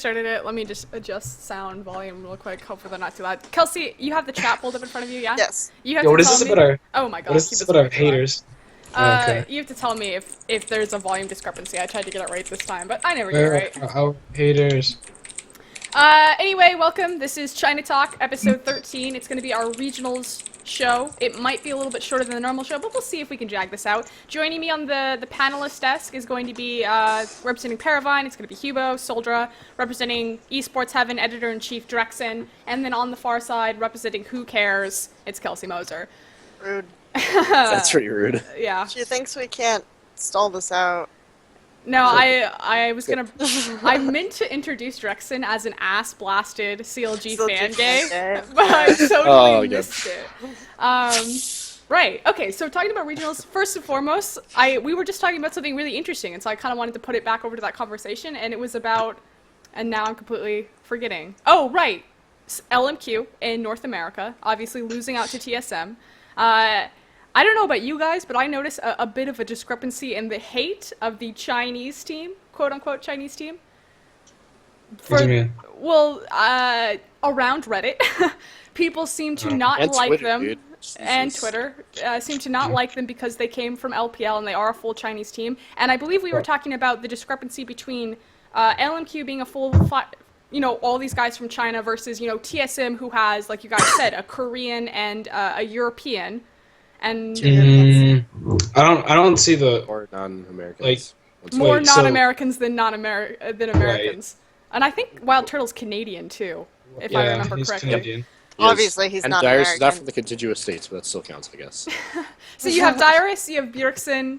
Started it. Let me just adjust sound volume real quick. Hopefully they're not too loud. Kelsey, you have the chat pulled up in front of you, yeah? Yes. You have Yo, to what is tell this me. about our? Oh my god. What is this about our haters? Okay. You have to tell me if there's a volume discrepancy. I tried to get it right this time, but I never get it right. Our haters. Anyway, welcome. This is China Talk, episode 13. It's going to be our regionals show. It might be a little bit shorter than the normal show, but we'll see if we can drag this out. Joining me on the panelist desk is going to be representing Paravine. It's going to be Hubo, Soldra, representing Esports Heaven, Editor-in-Chief Drexen, and then on the far side, representing Who Cares, it's Kelsey Moser. Rude. That's pretty rude. Yeah. She thinks we can't stall this out. No, I was gonna. I meant to introduce Drexen as an ass-blasted CLG fan gay, but I totally missed it. Right. Okay. So talking about regionals, first and foremost, we were just talking about something really interesting, and so I kind of wanted to put it back over to that conversation, and it was about, and now I'm completely forgetting. Oh, right. LMQ in North America, obviously losing out to TSM. I don't know about you guys, but I noticed a bit of a discrepancy in the hate of the Chinese team, quote-unquote Chinese team. What do you mean? Well, around Reddit, people seem to not And like Twitter, them, dude. and Twitter seem to not like them because they came from LPL and they are a full Chinese team. And I believe we were talking about the discrepancy between LMQ being a full, all these guys from China versus, TSM, who has, like you guys said, a Korean and a European. And I don't see the Or non-Americans. more Wait, so- non-Americans than Americans. And I think Wild Turtle's Canadian too, if I remember he's correctly. Canadian. Obviously, he's and not Dyrus American. is not from the contiguous states, but that still counts, I guess. So you have Dyrus, you have Bjergsen.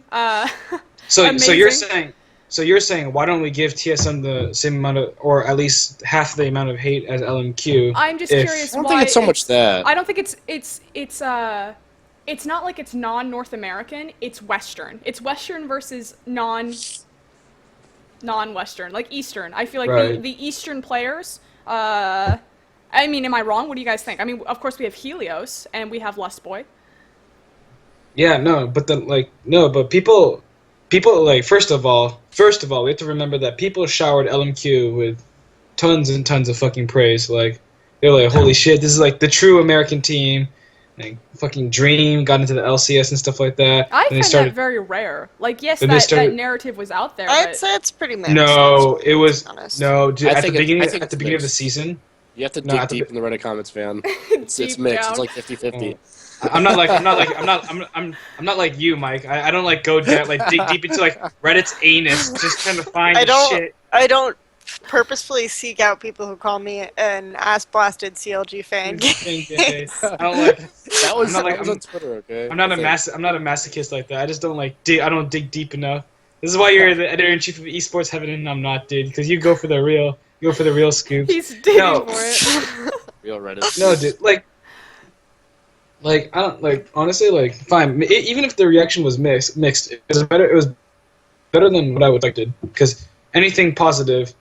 So amazing. you're saying why don't we give TSM the same amount of, or at least half the amount of hate as LMQ? I'm just curious I don't why. think it's so much that. I don't think it's not like it's non-North American. It's Western. It's Western versus non-Western, like Eastern. I feel like the Eastern players. I mean, am I wrong? What do you guys think? I mean, of course we have Helios and we have Lustboy. Yeah, no, but people like first of all, we have to remember that people showered LMQ with tons and tons of fucking praise. Like they're like, holy shit, this is like the true American team. Like, fucking Dream got into the LCS and stuff like that. I find that very rare. Like, yes, that narrative was out there. I'd say it's pretty mixed. No, it was honest. no. Dude, at the beginning of the mixed. season, You have to dig deep in the Reddit comments, man. It's mixed. down. It's like 50-50. I'm not like you, Mike. I don't like go down, like dig deep into like Reddit's anus, just trying to find shit. I don't purposefully seek out people who call me an ass-blasted CLG fan. I don't like. That was I'm on Twitter, okay? I'm not a masochist like that. I just don't like I don't dig deep enough. This is why you're the editor-in-chief of Esports Heaven and I'm not, dude. Because you go for the real scoop. He's digging for it. Real Reddit. No, dude. Like I don't like honestly like fine. Even if the reaction was mixed, it was better. It was better than what I would expected because anything positive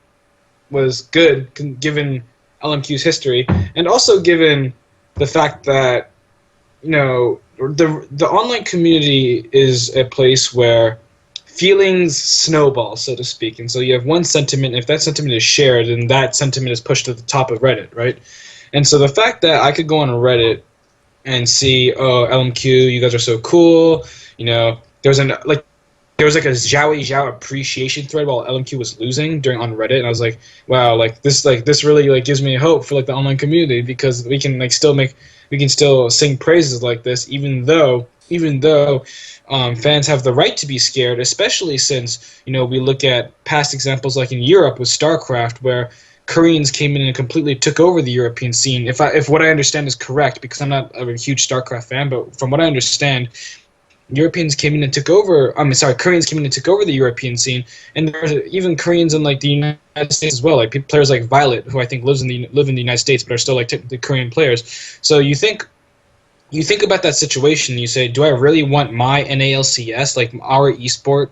was good given LMQ's history and also given the fact that the online community is a place where feelings snowball, so to speak, and so you have one sentiment. If that sentiment is shared, then that sentiment is pushed to the top of Reddit, right? And so the fact that I could go on Reddit and see, oh, LMQ, you guys are so cool, there was like a Zhao appreciation thread while LMQ was losing on Reddit, and I was like, wow, this really gives me hope for the online community because we can still sing praises like this, even though fans have the right to be scared, especially since we look at past examples like in Europe with StarCraft where Koreans came in and completely took over the European scene. If what I understand is correct, because I'm not a huge StarCraft fan, but from what I understand, Koreans came in and took over the European scene, and there's even Koreans in the United States as well, like players like Violet, who I think live in the United States but are still technically Korean players. So you think about that situation, you say, do I really want my NALCS, like our esport,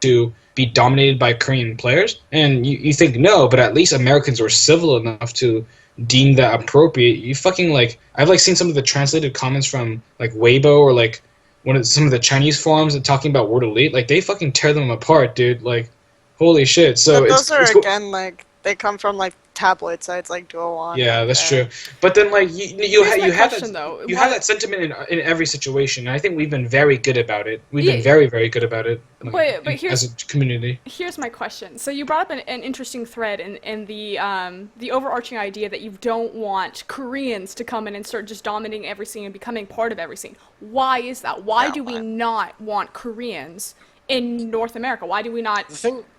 to be dominated by Korean players? And you think no, but at least Americans were civil enough to deem that appropriate. You fucking I've seen some of the translated comments from Weibo or some of the Chinese forums and talking about World Elite, they fucking tear them apart, dude. Holy shit. So but those are again they come from like tabloid sites like Duo One. Yeah, that's true. But then like you have that sentiment in every situation. And I think we've been very good about it. We've been very, very good about it. Like, but here's, as a community. Here's my question. So you brought up an interesting thread in the overarching idea that you don't want Koreans to come in and start just dominating every scene and becoming part of every scene. Why is that? Why do we not want Koreans in North America? Why do we not,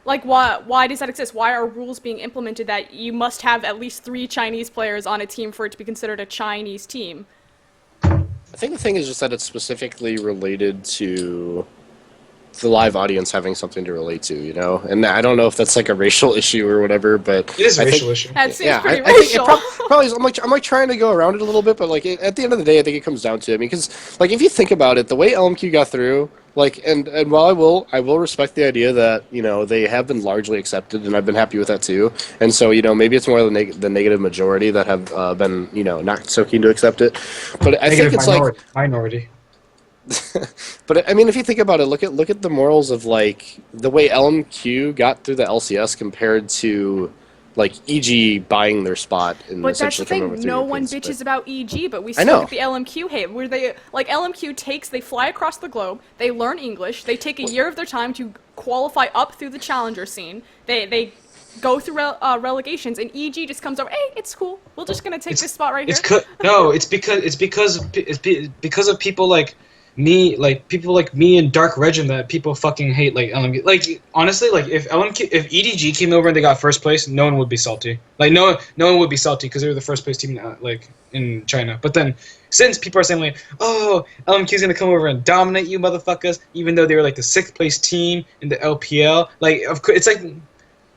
like, why does that exist? Why are rules being implemented that you must have at least 3 Chinese players on a team for it to be considered a Chinese team? I think the thing is just that it's specifically related to the live audience having something to relate to, you know? And I don't know if that's like a racial issue or whatever, but it is a racial issue. That seems pretty racial. I think it probably is. I'm like trying to go around it a little bit, but like at the end of the day, I think it comes down to, I mean, because like if you think about it, the way LMQ got through, like, and while I will respect the idea that, you know, they have been largely accepted, and I've been happy with that too. And so, you know, maybe it's more the negative majority that have been, you know, not so keen to accept it. But I think it's minority. But I mean, if you think about it, look at the morals of like the way LMQ got through the LCS compared to like EG buying their spot in but that's the thing. No one bitches about EG, but we still get the LMQ hate. Where they like LMQ they fly across the globe, they learn English, they take a year of their time to qualify up through the challenger scene. They go through relegations, and EG just comes over. Hey, it's cool. We're just gonna take this spot right here. No, it's because of people like me, like people like me and Dark Regim that people fucking hate. Like LMQ, like honestly, like if EDG came over and they got first place, no one would be salty. Like no one would be salty because they were the first place team like in China. But then since people are saying like, oh, LMQ's gonna come over and dominate you motherfuckers, even though they were like the 6th place team in the LPL, like of course it's like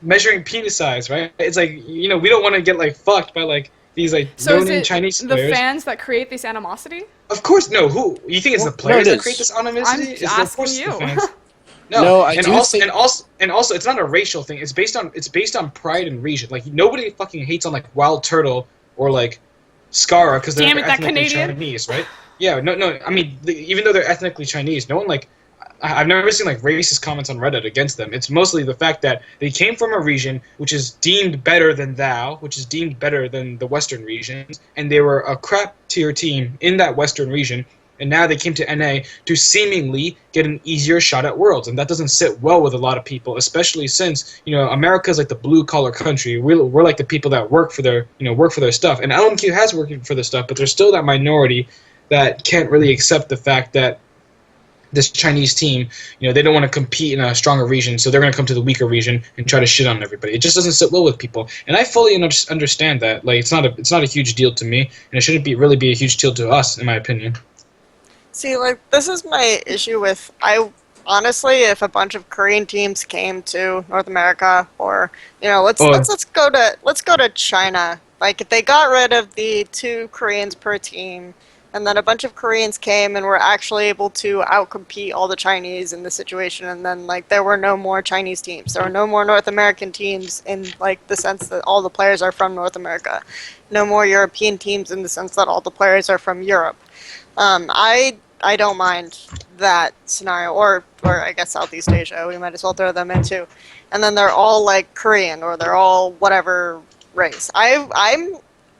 measuring penis size, right? It's like, you know, we don't want to get like fucked by like these like known Chinese players. The fans that create this animosity? Of course, no. Who you think it's the players that create this animosity? I'm asking you. The fans. No, and also, it's not a racial thing. It's based on pride and region. Like nobody fucking hates on like Wild Turtle or like Scara because they're ethnically Chinese, right? Yeah, no. I mean, even though they're ethnically Chinese, no one like. I've never seen like racist comments on Reddit against them. It's mostly the fact that they came from a region which is deemed better than which is deemed better than the Western regions, and they were a crap tier team in that Western region, and now they came to NA to seemingly get an easier shot at Worlds, and that doesn't sit well with a lot of people, especially since, you know, America's like the blue collar country. We're like the people that work for their stuff, and LMQ has worked for their stuff, but there's still that minority that can't really accept the fact that this Chinese team, you know, they don't want to compete in a stronger region, so they're going to come to the weaker region and try to shit on everybody. It just doesn't sit well with people, and I fully understand that. Like, it's not a huge deal to me, and it shouldn't really be a huge deal to us, in my opinion. See, like, this is my issue with honestly, if a bunch of Korean teams came to North America, or you know, let's go to China. Like, if they got rid of the 2 Koreans per team, and then a bunch of Koreans came and were actually able to outcompete all the Chinese in the situation, and then like there were no more Chinese teams. There were no more North American teams in like the sense that all the players are from North America. No more European teams in the sense that all the players are from Europe. I don't mind that scenario, or I guess Southeast Asia. We might as well throw them in too. And then they're all like Korean, or they're all whatever race.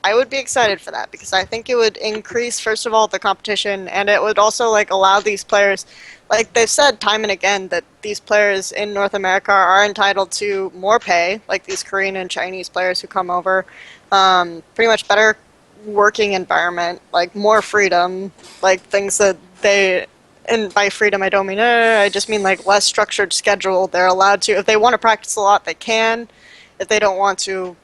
I would be excited for that because I think it would increase, first of all, the competition, and it would also like allow these players, like they've said time and again, that these players in North America are entitled to more pay, like these Korean and Chinese players who come over, pretty much better working environment, like more freedom, like things that they, and by freedom I don't mean, I just mean like less structured schedule. They're allowed to, if they want to practice a lot, they can. If they don't want to,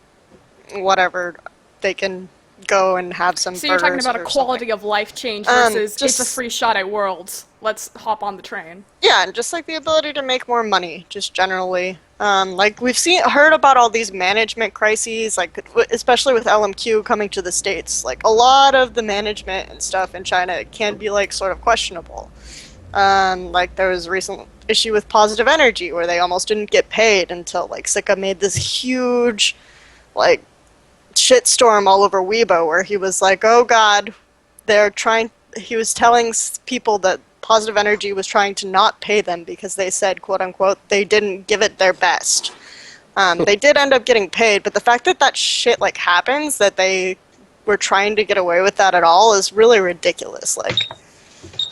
whatever, they can go and have some. So you're talking about a quality of life change versus it's a free shot at Worlds. Let's hop on the train. Yeah, and just like the ability to make more money, just generally. Like we've heard about all these management crises, like especially with LMQ coming to the States. Like a lot of the management and stuff in China can be like sort of questionable. Like there was a recent issue with Positive Energy where they almost didn't get paid until like Sika made this huge, like, shitstorm all over Weibo where he was like, oh god, he was telling people that Positive Energy was trying to not pay them because they said, quote unquote, they didn't give it their best. They did end up getting paid, but the fact that that shit like happens, that they were trying to get away with that at all, is really ridiculous. Like,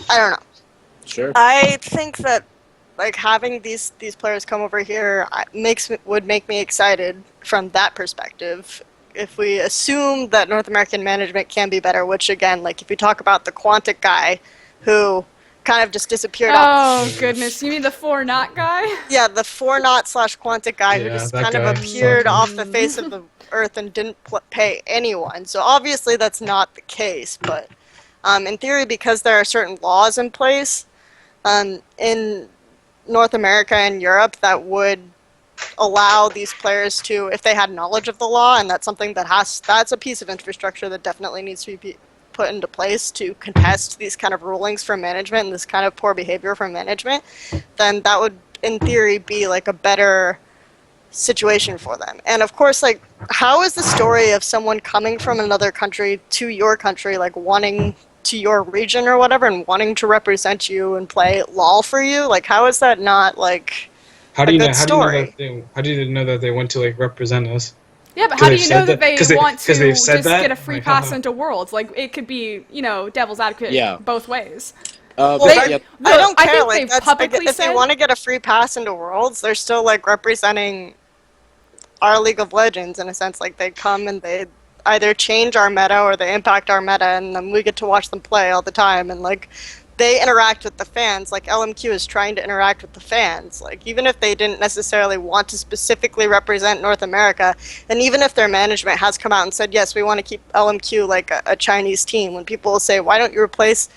I don't know. Sure. I think that like having these players come over here would make me excited from that perspective. If we assume that North American management can be better, which again, like if you talk about the Quantic guy who kind of just disappeared off. Oh goodness, you mean the 4-not guy? Yeah, the 4-not/Quantic guy who just that kind of guy appeared sucked. off the face of the earth and didn't pay anyone. So obviously that's not the case, but in theory, because there are certain laws in place in North America and Europe that would allow these players to, if they had knowledge of the law, and that's something that's a piece of infrastructure that definitely needs to be put into place to contest these kind of rulings from management and this kind of poor behavior from management, then that would, in theory, be like a better situation for them. And of course, like, how is the story of someone coming from another country to your country, like wanting to your region or whatever and wanting to represent you and play LOL for you? Like, how is that not like How do you know? story? How do you know that they want to like represent us? Yeah, but how do you know that they want to they've just said that? get a free pass into Worlds? Like, it could be, you know, devil's advocate both ways. Well, They- I don't I care. think Like, they've that's, publicly if they said- want to get a free pass into Worlds, they're still like representing our League of Legends in a sense. Like, they come and they either change our meta or they impact our meta, and then we get to watch them play all the time. And like, they interact with the fans. Like, LMQ is trying to interact with the fans. Like, even if they didn't necessarily want to specifically represent North America, and even if their management has come out and said, yes, we want to keep LMQ like a Chinese team, when people will say, why don't you replace,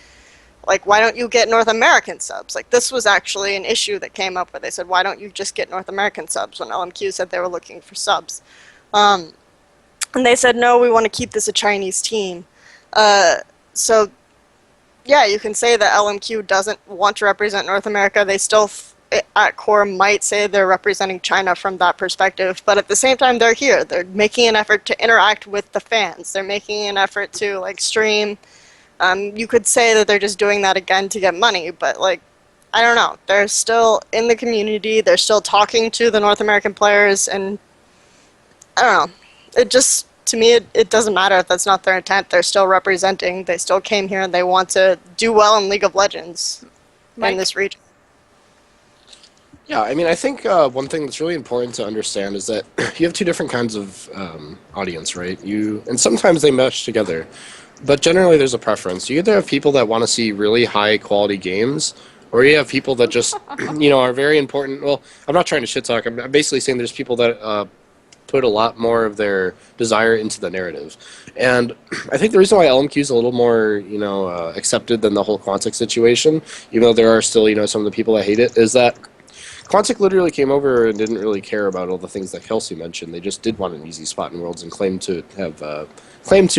like, why don't you get North American subs? Like, this was actually an issue that came up where they said, why don't you just get North American subs, when LMQ said they were looking for subs. And they said, no, we want to keep this a Chinese team. So, yeah, you can say that LMQ doesn't want to represent North America. They still, at core, might say they're representing China from that perspective. But at the same time, they're here. They're making an effort to interact with the fans. They're making an effort to, like, stream. You could say that they're just doing that again to get money. But, like, I don't know. They're still in the community. They're still talking to the North American players. And I don't know. It just, to me, it doesn't matter if that's not their intent. They're still representing. They still came here and they want to do well in League of Legends in this region. Yeah, I mean, I think one thing that's really important to understand is that you have two different kinds of audience, right? And sometimes they mesh together, but generally there's a preference. You either have people that want to see really high quality games, or you have people that just, are very important. Well, I'm not trying to shit talk. I'm basically saying there's people that put a lot more of their desire into the narrative. And I think the reason why LMQ is a little more, accepted than the whole Quantic situation, even though there are still, some of the people that hate it, is that Quantic literally came over and didn't really care about all the things that Kelsey mentioned. They just did want an easy spot in Worlds and claimed to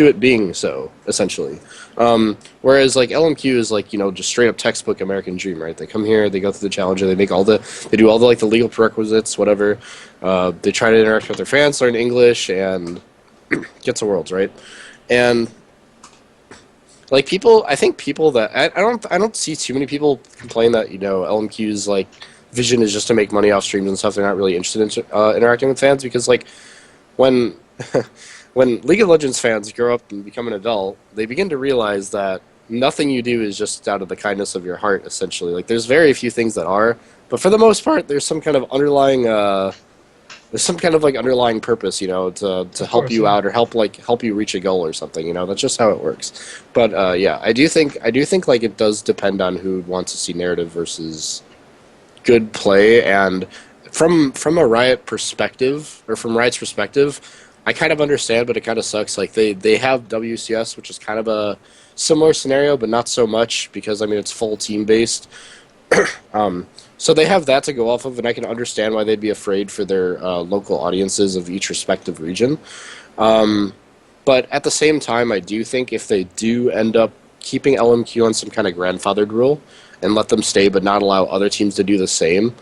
it being so, essentially. Whereas like LMQ is like, just straight up textbook American dream, right? They come here, they go through the challenger, they do all the like the legal prerequisites, whatever. They try to interact with their fans, learn English, and get to Worlds, right? And like I think people that I don't see too many people complain that LMQ's like vision is just to make money off streams and stuff. They're not really interested in interacting with fans, because like when when League of Legends fans grow up and become an adult, they begin to realize that nothing you do is just out of the kindness of your heart, essentially. Like, there's very few things that are, but for the most part, there's some kind of underlying underlying purpose, to help you out or help you reach a goal or something. That's just how it works. But I do think like it does depend on who wants to see narrative versus good play. And from a Riot perspective, or from Riot's perspective, I kind of understand, but it kind of sucks. Like, they have WCS, which is kind of a similar scenario, but not so much, because, I mean, it's full team-based. So they have that to go off of, and I can understand why they'd be afraid for their local audiences of each respective region. But at the same time, I do think if they do end up keeping LMQ on some kind of grandfathered rule and let them stay but not allow other teams to do the same,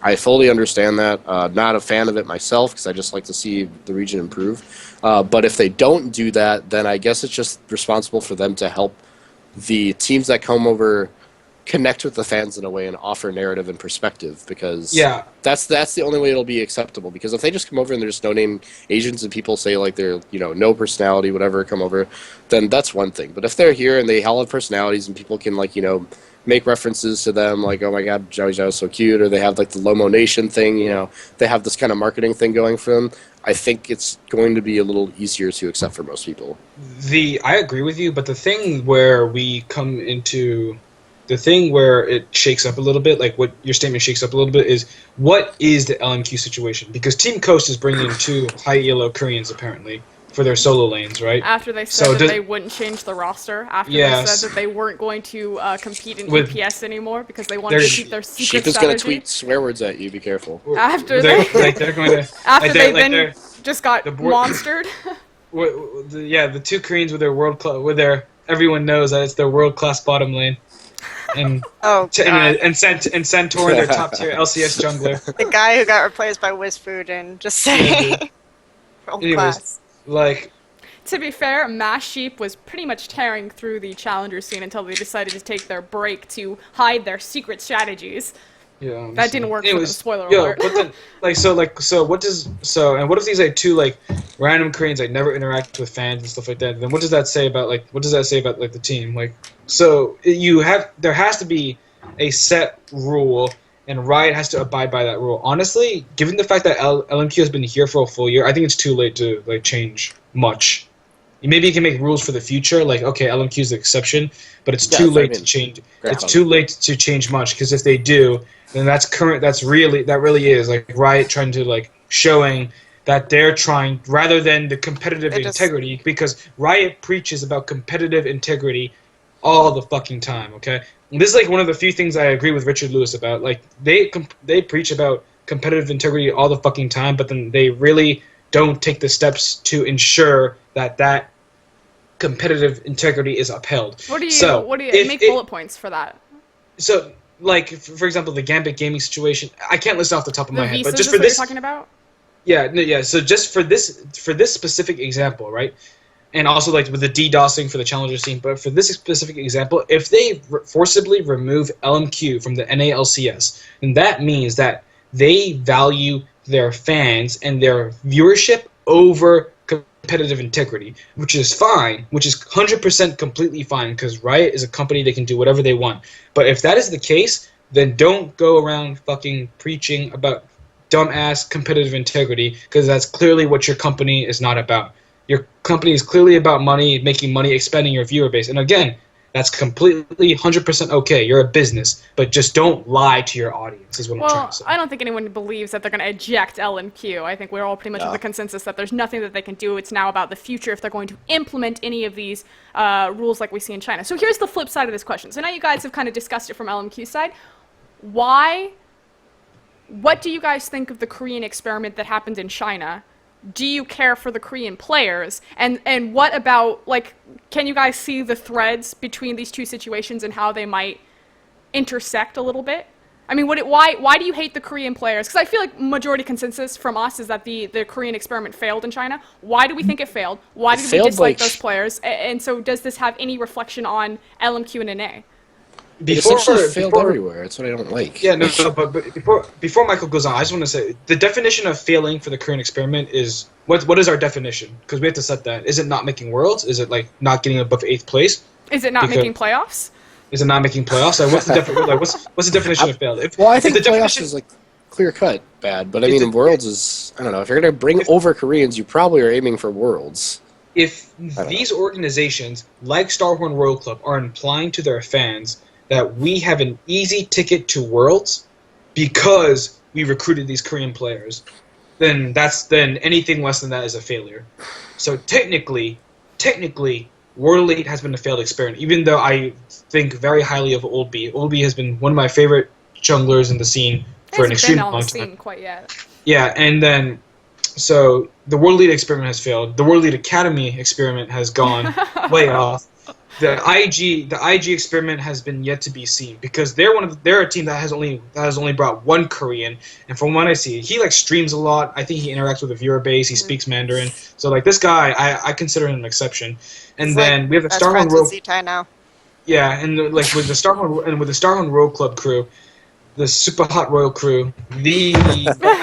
I fully understand that. Not a fan of it myself, because I just like to see the region improve. But if they don't do that, then I guess it's just responsible for them to help the teams that come over connect with the fans in a way and offer narrative and perspective, because that's the only way it'll be acceptable. Because if they just come over and they're just no-name Asians and people say like they're, you know, no personality, whatever, come over, then that's one thing. But if they're here and they all have personalities and people can, like, you know, make references to them, like, oh my god, Zhao Zhao is so cute, or they have like the Lomo Nation thing, you know, they have this kind of marketing thing going for them, I think it's going to be a little easier to accept for most people. I agree with you, but the thing where we come into the thing where it shakes up a little bit, like what your statement shakes up a little bit, is what is the LMQ situation? Because Team Coast is bringing in 2 high elo Koreans apparently for their solo lanes, right? After they said that they wouldn't change the roster, after they said that they weren't going to compete in EPS anymore because they wanted to keep their secret Sheep strategy. Going to tweet swear words at you, be careful. After they're going to after just got monstered. The 2 Koreans with their world class, everyone knows that it's their world class bottom lane. And and StarHorn, their top tier LCS jungler. The guy who got replaced by Wizfood, and just saying, world class. Like, to be fair, Mash Sheep was pretty much tearing through the challenger scene until they decided to take their break to hide their secret strategies. Yeah, that didn't work. For them, spoiler alert. But then, what if these like 2 like random Koreans like never interact with fans and stuff like that? Then what does that say about the team? Like, so there has to be a set rule, and Riot has to abide by that rule. Honestly, given the fact that LMQ has been here for a full year, I think it's too late to like change much. Maybe you can make rules for the future, like, okay, LMQ is the exception, but it's too late to change. It's too late to change much, because if they do, then that really is like Riot trying to like showing that they're trying, rather than the competitive integrity, because Riot preaches about competitive integrity all the fucking time. Okay, and this is like one of the few things I agree with Richard Lewis about. Like they preach about competitive integrity all the fucking time, but then they really don't take the steps to ensure that competitive integrity is upheld. What do you make bullet points for that? So, like, for example, the Gambit Gaming situation, I can't list off the top of my head, but just for this, you're talking about? Yeah. So just for this specific example, right? And also like with the DDoSing for the challenger scene, but for this specific example, if they forcibly remove LMQ from the NALCS, then that means that they value their fans and their viewership over competitive integrity, which is fine, which is 100% completely fine, because Riot is a company that can do whatever they want. But if that is the case, then don't go around fucking preaching about dumbass competitive integrity, because that's clearly what your company is not about. Your company is clearly about money, making money, expanding your viewer base. And again, that's completely 100% okay. You're a business, but just don't lie to your audience is what I'm trying to say. I don't think anyone believes that they're going to eject LMQ. I think we're all pretty much of the consensus that there's nothing that they can do. It's now about the future if they're going to implement any of these rules like we see in China. So here's the flip side of this question. So now you guys have kind of discussed it from LMQ's side. What do you guys think of the Korean experiment that happened in China? Do you care for the Korean players? And what about, like, can you guys see the threads between these 2 situations and how they might intersect a little bit? I mean, why do you hate the Korean players? Because I feel like majority consensus from us is that the Korean experiment failed in China. Why do we think it failed? Why did we dislike those players? And so does this have any reflection on LMQ and NA? Before failed everywhere. That's what I don't like. Yeah, no, but before Michael goes on, I just want to say the definition of failing for the Korean experiment is what is our definition? Because we have to set that. Is it not making worlds? Is it like not getting above 8th place? Is it not making playoffs? Is it not making playoffs? Like, what's the definition of failed? I think the playoffs is like clear cut bad, but I mean worlds is, I don't know. If you're gonna bring over Koreans, you probably are aiming for worlds. If these organizations like StarHorn World Club are implying to their fans that we have an easy ticket to Worlds because we recruited these Korean players, then anything less than that is a failure. So technically, World Elite has been a failed experiment, even though I think very highly of Old B. Old B has been one of my favorite junglers in the scene for an extremely long time. Quite yet. Yeah, and then so the World Elite experiment has failed. The World Elite Academy experiment has gone way off. The IG experiment has been yet to be seen, because they're a team that has only brought 1 Korean, and from what I see, he like streams a lot. I think he interacts with the viewer base. He speaks Mandarin, so like this guy, I consider him an exception. And then we have the StarHorn World. now. yeah, and like with the StarHorn Royal Club crew, the super hot royal crew, I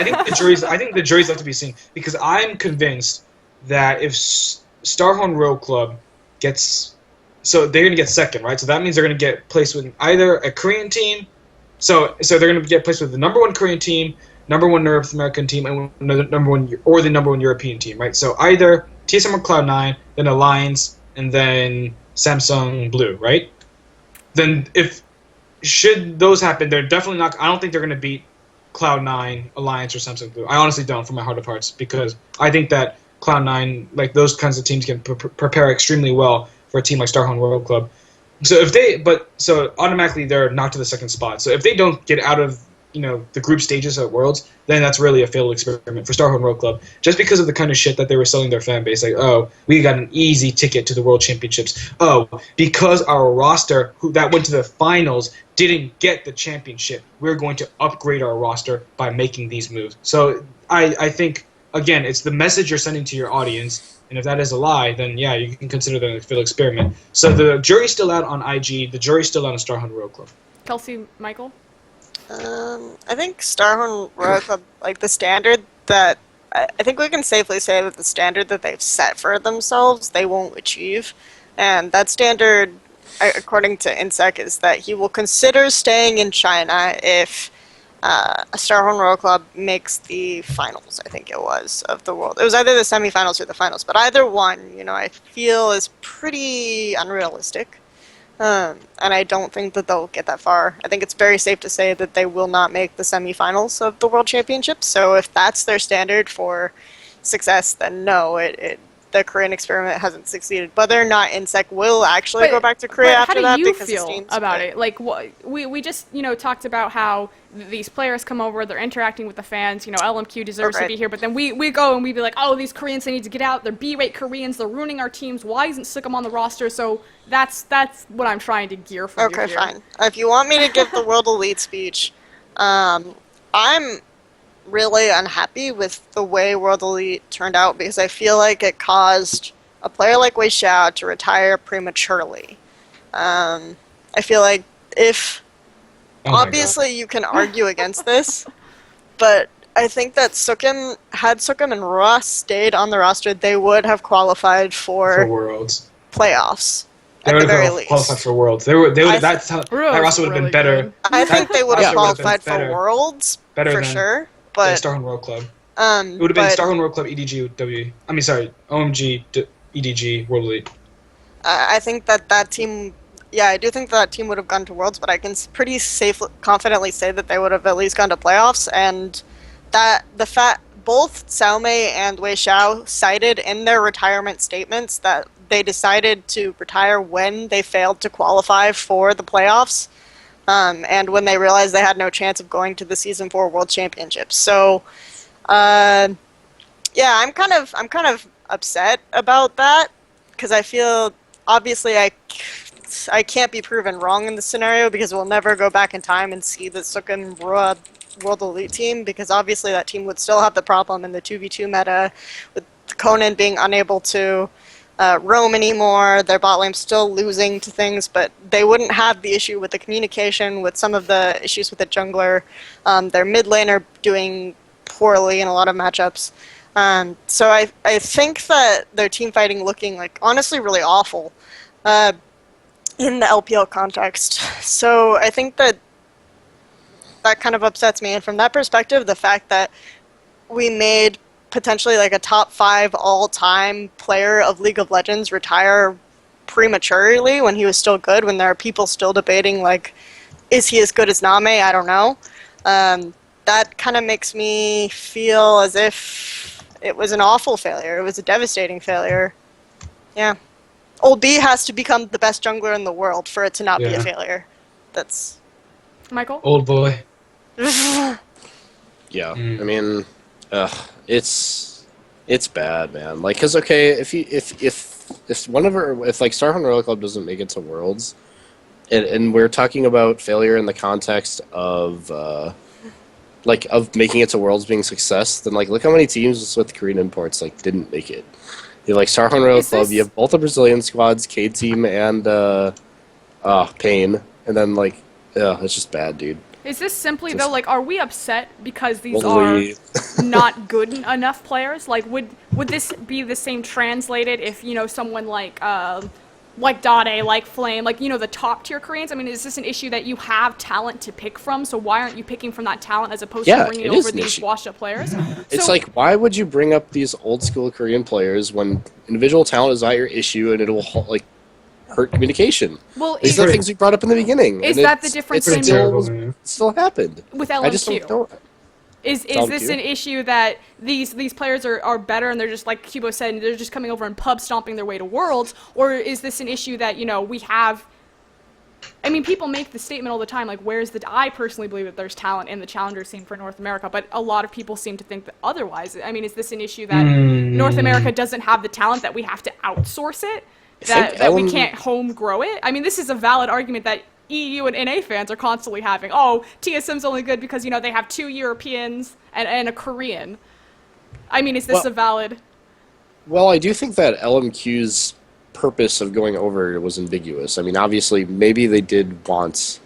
think the jury's left to be seen, because I'm convinced that if StarHorn Royal Club gets, so they're gonna get second, right? So that means they're gonna get placed with either a Korean team, so they're gonna get placed with the #1 Korean team, #1 North American team, and the #1 European team, right? So either TSM or Cloud9, then Alliance, and then Samsung Blue, right? Then if should those happen, they're definitely not. I don't think they're going to beat Cloud9, Alliance, or Samsung Blue. I honestly don't, from my heart of hearts, because I think that Cloud9, like those kinds of teams, can prepare extremely well for a team like StarHorn World Club. So so automatically they're knocked to the second spot. So if they don't get out of the group stages at Worlds, then that's really a failed experiment for StarHorn World Club. Just because of the kind of shit that they were selling their fan base, like, oh, we got an easy ticket to the World Championships. Oh, because our roster that went to the finals didn't get the championship, we're going to upgrade our roster by making these moves. So I think, again, it's the message you're sending to your audience. And if that is a lie, then yeah, you can consider that a failed experiment. So the jury's still out on IG. The jury's still out on StarHorn World Club. Kelsey, Michael? I think StarHorn Royal Club, like the standard that I think we can safely say that the standard that they've set for themselves, they won't achieve, and that standard, according to INSEC, is that he will consider staying in China if a StarHorn Royal Club makes the finals. I think it was of the world. It was either the semifinals or the finals, but either one, I feel is pretty unrealistic. And I don't think that they'll get that far. I think it's very safe to say that they will not make the semifinals of the World Championship. So if that's their standard for success, then no, the Korean experiment hasn't succeeded. Whether or not INSEC will actually go back to Korea after that, because how do you feel about it? Like, we just talked about how these players come over, they're interacting with the fans. LMQ deserves to be here, but then we go and we be like, oh, these Koreans, they need to get out. They're B-rate Koreans. They're ruining our teams. Why isn't Sikkim on the roster? So that's what I'm trying to gear for. Okay, fine. If you want me to give the World Elite speech, I'm really unhappy with the way World Elite turned out, because I feel like it caused a player like Wei Xiao to retire prematurely. I feel like if obviously you can argue against this, but I think that had Sikkim and Ross stayed on the roster, they would have qualified for Worlds playoffs. They would have qualified for Worlds. That roster would have been better. I think they would have qualified for Worlds for sure. But StarHorn World Club. It would have been StarHorn World Club, OMG, EDG, World Elite. I think that team. Yeah, I do think that team would have gone to Worlds, but I can pretty confidently say that they would have at least gone to playoffs, and that both Xiaomei and Wei Xiao cited in their retirement statements that they decided to retire when they failed to qualify for the playoffs. And when they realized they had no chance of going to the Season 4 World Championships. So, yeah, I'm kind of upset about that, because I feel obviously I can't be proven wrong in this scenario, because we'll never go back in time and see the Sikkim World Elite team, because obviously that team would still have the problem in the 2v2 meta with Conan being unable to roam anymore, their bot lane still losing to things, but they wouldn't have the issue with the communication, with some of the issues with the jungler. Their mid laner doing poorly in a lot of matchups. So I think that their team fighting looking like honestly really awful in the LPL context. So I think that kind of upsets me, and from that perspective, the fact that we made potentially like a top 5 all-time player of League of Legends retire prematurely when he was still good, when there are people still debating, like, is he as good as Name? I don't know. That kind of makes me feel as if it was an awful failure. It was a devastating failure. Yeah. Old B has to become the best jungler in the world for it to not be a failure. That's... Michael? Old boy. Yeah, I mean... it's bad, man. Like, cause okay, if like StarHorn Royal Club doesn't make it to Worlds, and we're talking about failure in the context of of making it to Worlds being success, then like look how many teams with Korean imports like didn't make it. You have like StarHorn Royal Club, you have both the Brazilian squads, K Team and pain. And then, like, it's just bad, dude. Is this simply, though, like, are we upset because these Literally. are not good enough players? Like, would this be the same translated if, you know, someone like Dade, like Flame, like, you know, the top-tier Koreans? I mean, is this an issue that you have talent to pick from, so why aren't you picking from that talent as opposed to bringing over these washed-up players? It's like, why would you bring up these old-school Korean players when individual talent is not your issue and it will, like, hurt communication? Well, these are the things we brought up in the beginning. Is that the difference it still happened. With LMQ? I just don't know. Is this an issue that these players are better and they're just, like Cubo said, they're just coming over and pub stomping their way to Worlds? Or is this an issue that, you know, we have... I mean, people make the statement all the time, like, I personally believe that there's talent in the challenger scene for North America, but a lot of people seem to think that otherwise. I mean, is this an issue that North America doesn't have the talent, that we have to outsource it? That we can't home grow it? I mean, this is a valid argument that EU and NA fans are constantly having. Oh, TSM's only good because, you know, they have 2 Europeans and a Korean. I mean, is this a valid... Well, I do think that LMQ's purpose of going over was ambiguous. I mean, obviously, maybe they did want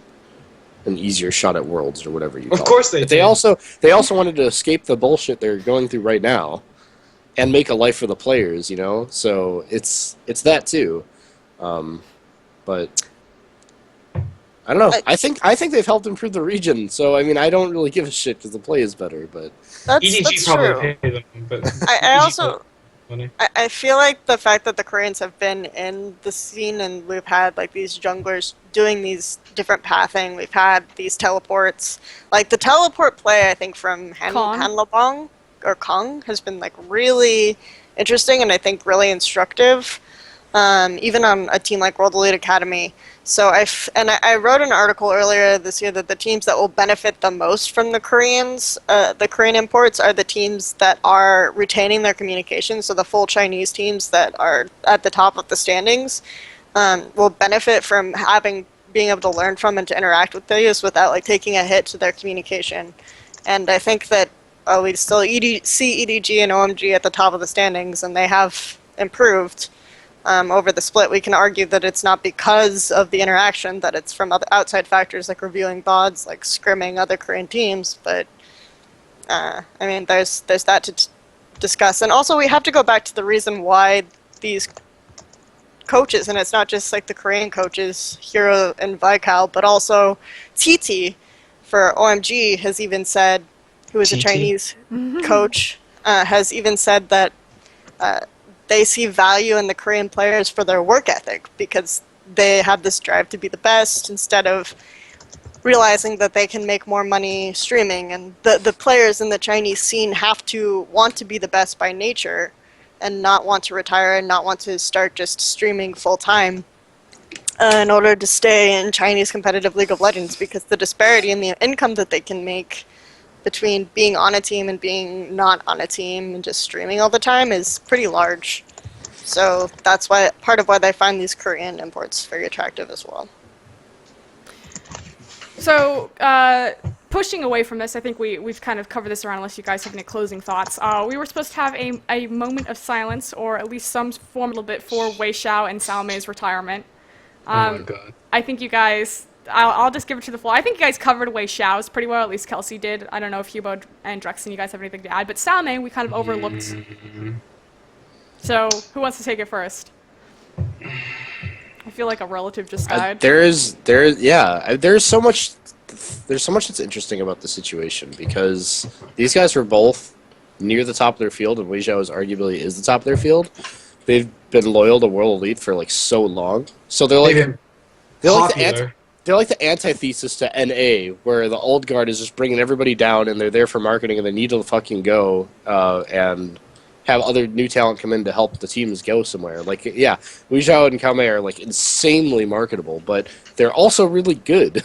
an easier shot at Worlds or whatever you call it. Of course they did. They also wanted to escape the bullshit they're going through right now. And make a life for the players, you know. So it's that too, but I don't know. I think they've helped improve the region. So I mean, I don't really give a shit because the play is better. But that's probably true. pay them, but I feel like the fact that the Koreans have been in the scene and we've had like these junglers doing these different pathing. We've had these teleports, like the teleport play. I think from Hanlabong or Kong has been like really interesting and I think really instructive, even on a team like World Elite Academy. So I wrote an article earlier this year that the teams that will benefit the most from the Koreans, the Korean imports, are the teams that are retaining their communication. So the full Chinese teams that are at the top of the standings will benefit from being able to learn from and to interact with these without like taking a hit to their communication. And I think that we still see EDG and OMG at the top of the standings, and they have improved over the split. We can argue that it's not because of the interaction, that it's from other outside factors like reviewing VODs, like scrimming other Korean teams, but I mean, there's that to discuss. And also we have to go back to the reason why these coaches, and it's not just like the Korean coaches, Hero and Vaikal, but also TT for OMG has even said, who is a Chinese coach, has even said that they see value in the Korean players for their work ethic because they have this drive to be the best instead of realizing that they can make more money streaming. And the players in the Chinese scene have to want to be the best by nature and not want to retire and not want to start just streaming full-time in order to stay in Chinese competitive League of Legends, because the disparity in the income that they can make between being on a team and being not on a team and just streaming all the time is pretty large. So that's why part of why they find these Korean imports very attractive as well. So pushing away from this, I think we've kind of covered this around unless you guys have any closing thoughts. We were supposed to have a moment of silence, or at least some form of a bit, for Wei Xiao and Salme's retirement. Oh my god. I think you guys... I'll just give it to the floor. I think you guys covered Wei Xiao's pretty well, at least Kelsey did. I don't know if Hubo and Drexen, you guys have anything to add, but Salme, we kind of overlooked. So, who wants to take it first? I feel like a relative just died. There's so much that's interesting about the situation, because these guys were both near the top of their field, and Wei Xiao arguably is the top of their field. They've been loyal to World Elite for like so long, so they're like they're like the antithesis to NA, where the old guard is just bringing everybody down, and they're there for marketing, and they need to fucking go and have other new talent come in to help the teams go somewhere. Like, yeah, Wu Zhao and Kame are like insanely marketable, but they're also really good.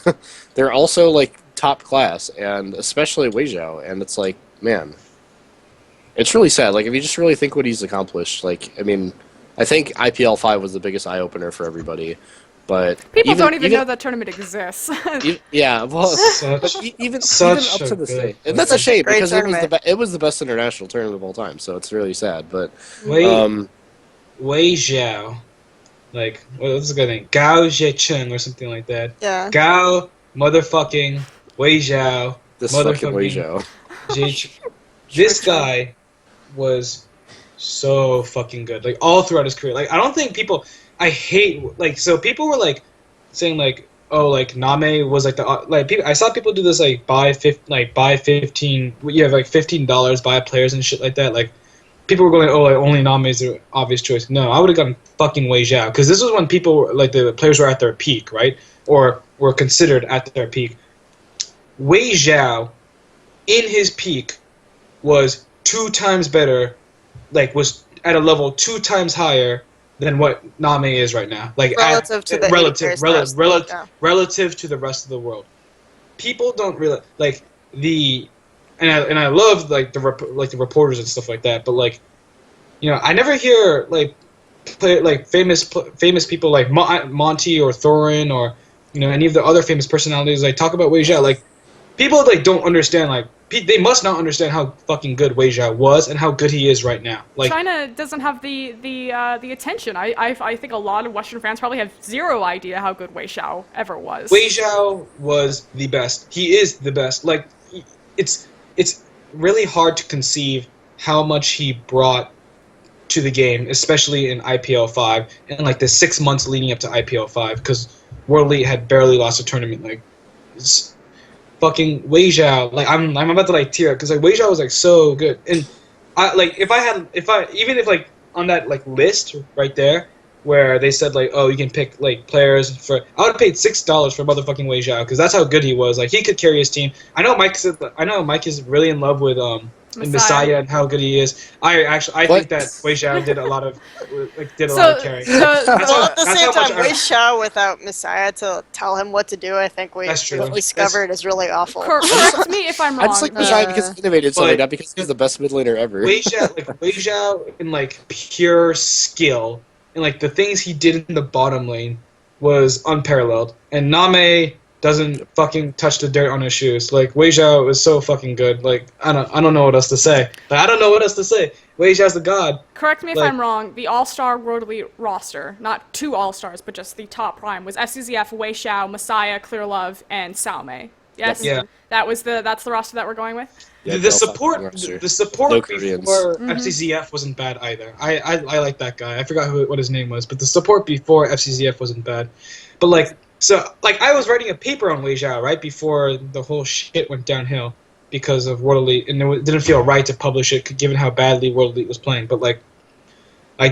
They're also like top class, and especially Wei Zhao, and it's like, man, it's really sad. Like, if you just really think what he's accomplished, like, I mean, I think IPL 5 was the biggest eye-opener for everybody. But people don't even know that tournament exists. Yeah, well, even up to this day, and that's a shame because it was the best international tournament of all time. So it's really sad. But Wei Xiao like what's the guy name? Gao Zhechen or something like that. Yeah. Gao motherfucking Wei Zhao This fucking Wei motherfucking Zhao. Zhechen. This guy was so fucking good. Like all throughout his career. Like I don't think people. I hate like so people were like saying like oh like Name was like the like people. I saw people do this like buy 15. You have like $15 buy players and shit like that. Like people were going oh like only Name is the obvious choice. No, I would have gotten fucking Wei Zhao because this was when people like the players were at their peak, right? Or were considered at their peak. Wei Zhao in his peak was 2 times better, like was at a level 2 times higher than what Name is right now. Like relative to the relative to the rest of the world. People don't really like and I love like the reporters and stuff like that, but like I never hear like famous people like Monty or Thorin or any of the other famous personalities like talk about Wei Zhao. Like people like don't understand like they must not understand how fucking good Wei Zhao was and how good he is right now. Like China doesn't have the attention. I think a lot of Western fans probably have zero idea how good Wei Zhao ever was. Wei Zhao was the best. He is the best. Like it's really hard to conceive how much he brought to the game, especially in IPL 5 and like the 6 months leading up to IPL 5 because World Elite had barely lost a tournament. Like it's fucking Wei Zhao, like I'm about to like tear because like Wei Zhao was like so good, and I like if like on that like list right there where they said like oh you can pick like players for I would have paid $6 for motherfucking Wei Zhao because that's how good he was. Like he could carry his team. I know Mike is really in love with Messiah and how good he is. I think that Wei Zhao did a lot of carrying. Well, at the same time, Wei Zhao without Messiah to tell him what to do, I think we discovered is really awful. Correct me if I'm wrong. I just like Messiah because he innovated something, not because he's the best mid laner ever. Wei Zhao in like pure skill and like the things he did in the bottom lane was unparalleled. And Name doesn't fucking touch the dirt on his shoes. Like Wei Zhao is so fucking good. Like I don't know what else to say. Like I don't know what else to say. Wei Zhao's the god. Correct me if I'm wrong. The All-Star World Elite roster, not 2 All-Stars, but just the top prime was SCZF, Wei Zhao, Messiah, Clear Love, and Xiaomei. Yes. Yeah. That's the roster that we're going with. Yeah, the support before FCZF wasn't bad either. I like that guy. I forgot what his name was, but the support before FCZF wasn't bad. But like I was writing a paper on Wei Zhao right before the whole shit went downhill because of World Elite, and it didn't feel right to publish it given how badly World Elite was playing. But like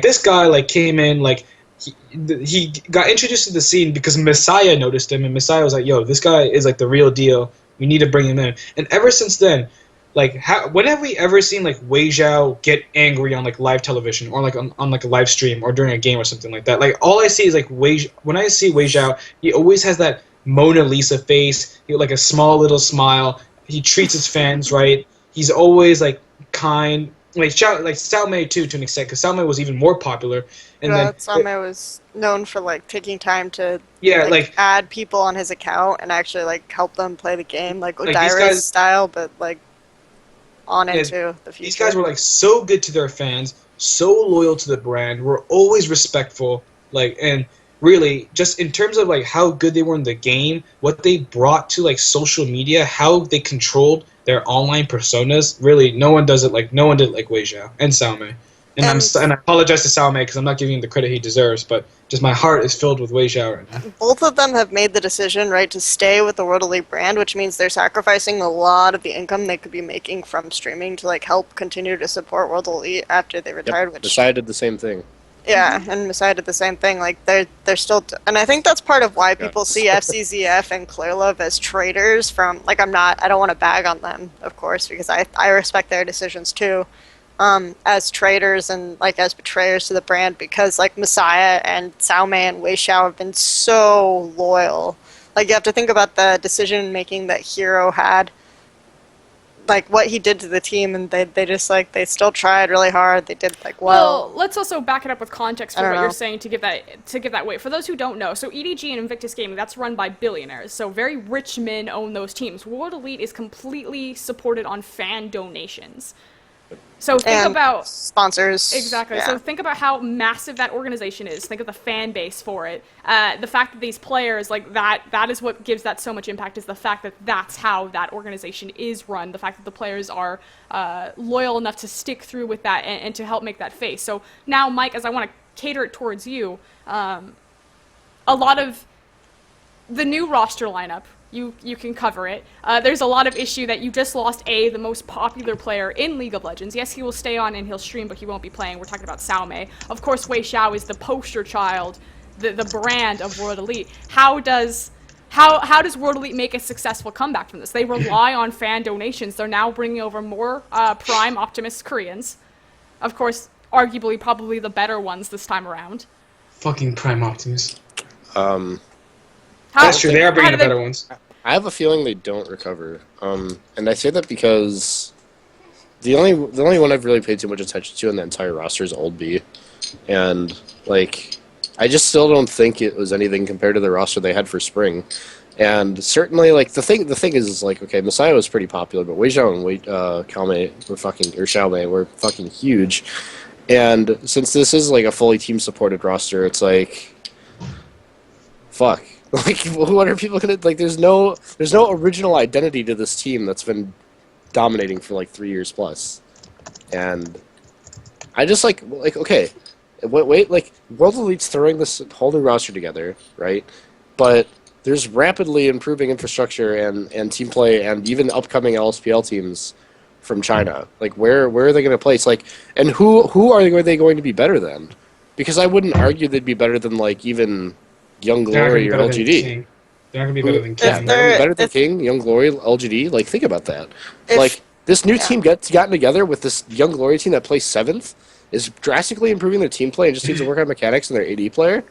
this guy like came in like he got introduced to the scene because Messiah noticed him, and Messiah was like, "Yo, this guy is like the real deal. We need to bring him in." And ever since then, like, when have we ever seen like Wei Zhao get angry on like live television or like on like a live stream or during a game or something like that? Like all I see is like when I see Wei Zhao, he always has that Mona Lisa face, like a small little smile. He treats his fans right. He's always like kind. Like Xiaomei too, to an extent, because Xiaomei was even more popular. And then Xiaomei was known for like taking time to add people on his account and actually like help them play the game, like Odaire's style, but like into the future. These guys were like so good to their fans, so loyal to the brand, were always respectful, like, and really just in terms of like how good they were in the game, what they brought to like social media, how they controlled their online personas. Really, no one did like Wei Zhao and Xiaomei. And I apologize to Xiaomei because I'm not giving him the credit he deserves, but just my heart is filled with Wei Zhao right now. Both of them have made the decision, right, to stay with the World Elite brand, which means they're sacrificing a lot of the income they could be making from streaming to like help continue to support World Elite after they retired. Which Messiah did the same thing. Yeah, and Messiah did the same thing. Like they're still, and I think that's part of why people see FCZF and Clearlove as traitors. From like I don't want to bag on them, of course, because I respect their decisions too. As traitors and like as betrayers to the brand, because like Messiah and Xiaomei and Wei Zhao have been so loyal. Like you have to think about the decision making that Hero had, like what he did to the team, and they just like they still tried really hard. They did like well. Let's also back it up with context for what you're saying to give that weight. For those who don't know, so EDG and Invictus Gaming, that's run by billionaires. So very rich men own those teams. World Elite is completely supported on fan donations. So think about sponsors. Exactly. Yeah. So think about how massive that organization is. Think of the fan base for it. The fact that these players, like that is what gives that so much impact, is the fact that that's how that organization is run. The fact that the players are loyal enough to stick through with that and to help make that face. So now, Mike, as I want to cater it towards you, a lot of the new roster lineup, you can cover it. There's a lot of issue that you just lost the most popular player in League of Legends. Yes, he will stay on and he'll stream, but he won't be playing. We're talking about Sao Mei. Of course, Wei Xiao is the poster child, the brand of World Elite. How does World Elite make a successful comeback from this? They rely on fan donations. They're now bringing over more Prime Optimus Koreans. Of course, arguably probably the better ones this time around. Fucking Prime Optimus. That's true. They are bringing the better ones. I have a feeling they don't recover, and I say that because the only one I've really paid too much attention to in the entire roster is Old B, and like I just still don't think it was anything compared to the roster they had for Spring, and certainly like the thing is like, okay, Messiah was pretty popular, but Wei Zhao and Xiao Mei were fucking huge, and since this is like a fully team supported roster, it's like fuck. Like, what are people gonna like? There's no original identity to this team that's been dominating for like 3 years plus, and I just like okay, wait, like World Elite's throwing this whole new roster together, right? But there's rapidly improving infrastructure and team play and even upcoming LSPL teams from China. Like, where are they gonna place? Like, and who are they going to be better than? Because I wouldn't argue they'd be better than like even Young Glory or LGD. They're not gonna be better than King. Better than King, Young Glory, LGD. Like, think about that. Like, this new team gotten together with this Young Glory team that plays 7th is drastically improving their team play and just needs to work on mechanics and their AD player.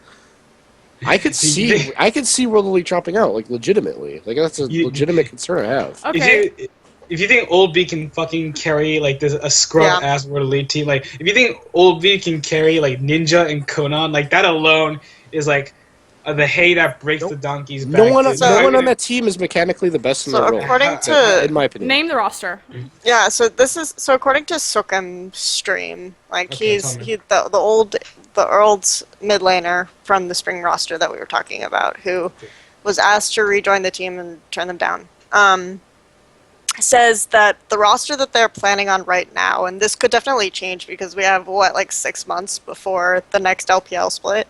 I could see World Elite dropping out, like, legitimately. Like, that's a legitimate concern I have. Okay. If you think Old B can fucking carry like a scrub ass World Elite team, like if you think Old B can carry like Ninja and Conan, like that alone is like the hay that breaks the donkey's back. No one on that team is mechanically the best in the world. According to, in my opinion. Name the roster. Yeah, so according to Sukham's stream, like he's the old mid laner from the Spring roster that we were talking about, who was asked to rejoin the team and turn them down. Says that the roster that they're planning on right now, and this could definitely change because we have like 6 months before the next LPL split.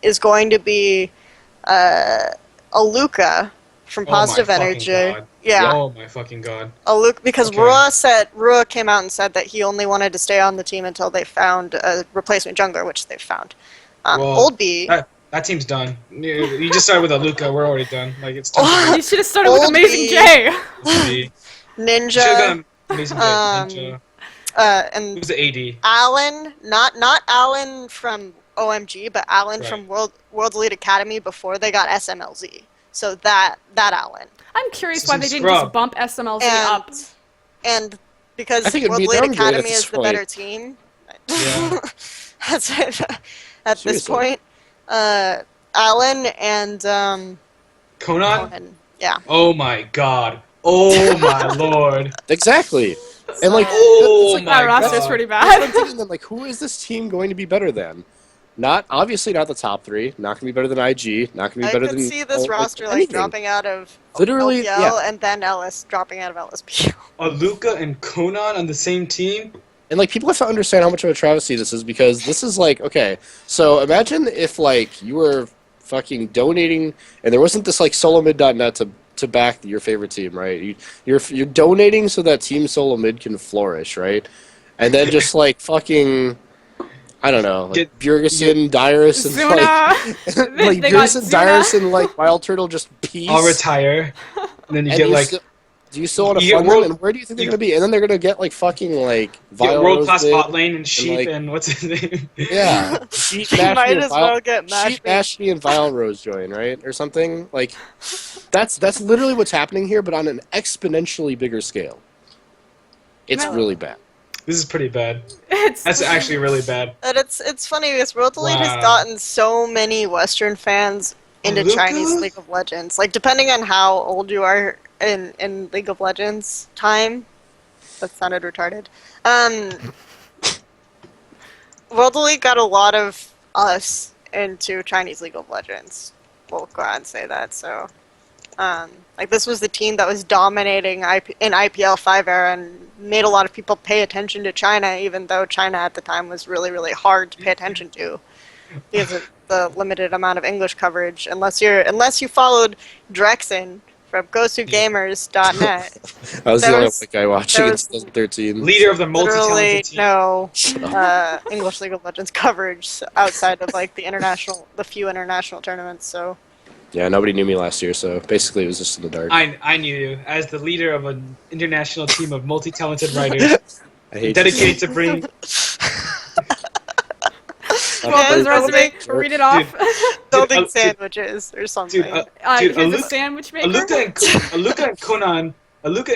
Is going to be Aluka from Positive Energy. God. Yeah. Oh my fucking god. Aluka, because Rua came out and said that he only wanted to stay on the team until they found a replacement jungler, which they've found. Old B. That team's done. You just started with Aluka. We're already done. Like it's time. You should have started with Amazing J. Ninja. Amazing J. Ninja. And who's the AD? Alan, not Alan from OMG, but Alan from World Elite Academy before they got SMLZ. So that Alan. I'm curious why they didn't just bump SMLZ up. And because World Elite Academy is the better team. Yeah. at this point, Alan and Conan. Yeah. Oh my god. Oh my lord. Exactly. And like, that roster's pretty bad. I'm thinking then, like, who is this team going to be better than? Obviously not the top 3. Not going to be better than IG. Not going to be better than. I could see this roster like dropping out of literally LPL and then Ellis dropping out of LSPL. Aluka and Conan on the same team. And like, people have to understand how much of a travesty this is, because this is like, okay, so imagine if like you were fucking donating and there wasn't this like solomid.net to back your favorite team, right? You're donating so that Team Solo Mid can flourish, right? And then just like fucking, I don't know, like Bjergsen, Dyrus, and Zuna. like Bjergsen, Dyrus, and like Wild Turtle just peace. I'll retire. And then you get like. Do you still want to fund them? And where do you think they're going to be? And then they're going to get like fucking like world-class bot lane and Sheep and what's his name? Yeah, Sheep, might as well get Mashby and Vile Rose join, right, or something like. That's literally what's happening here, but on an exponentially bigger scale. It's really bad. This is pretty bad. That's actually really bad. And it's funny because World Elite has gotten so many Western fans into Chinese League of Legends. Like, depending on how old you are in League of Legends time, that sounded retarded. World Elite got a lot of us into Chinese League of Legends. We'll go out and say that. So, like this was the team that was dominating in IPL 5 era and made a lot of people pay attention to China, even though China at the time was really, really hard to pay attention to because of the limited amount of English coverage. Unless you followed Drexen from GoToGamers.net. I was the only white guy watching in 2013. Leader of the multi-talented team. No English League of Legends coverage outside of like the few international tournaments. So yeah, nobody knew me last year, so basically it was just in the dark. I knew you as the leader of an international team of multi-talented writers. Dedicated to bring. Well, his resume, read it off. Building sandwiches or something. He's a sandwich maker. Aluka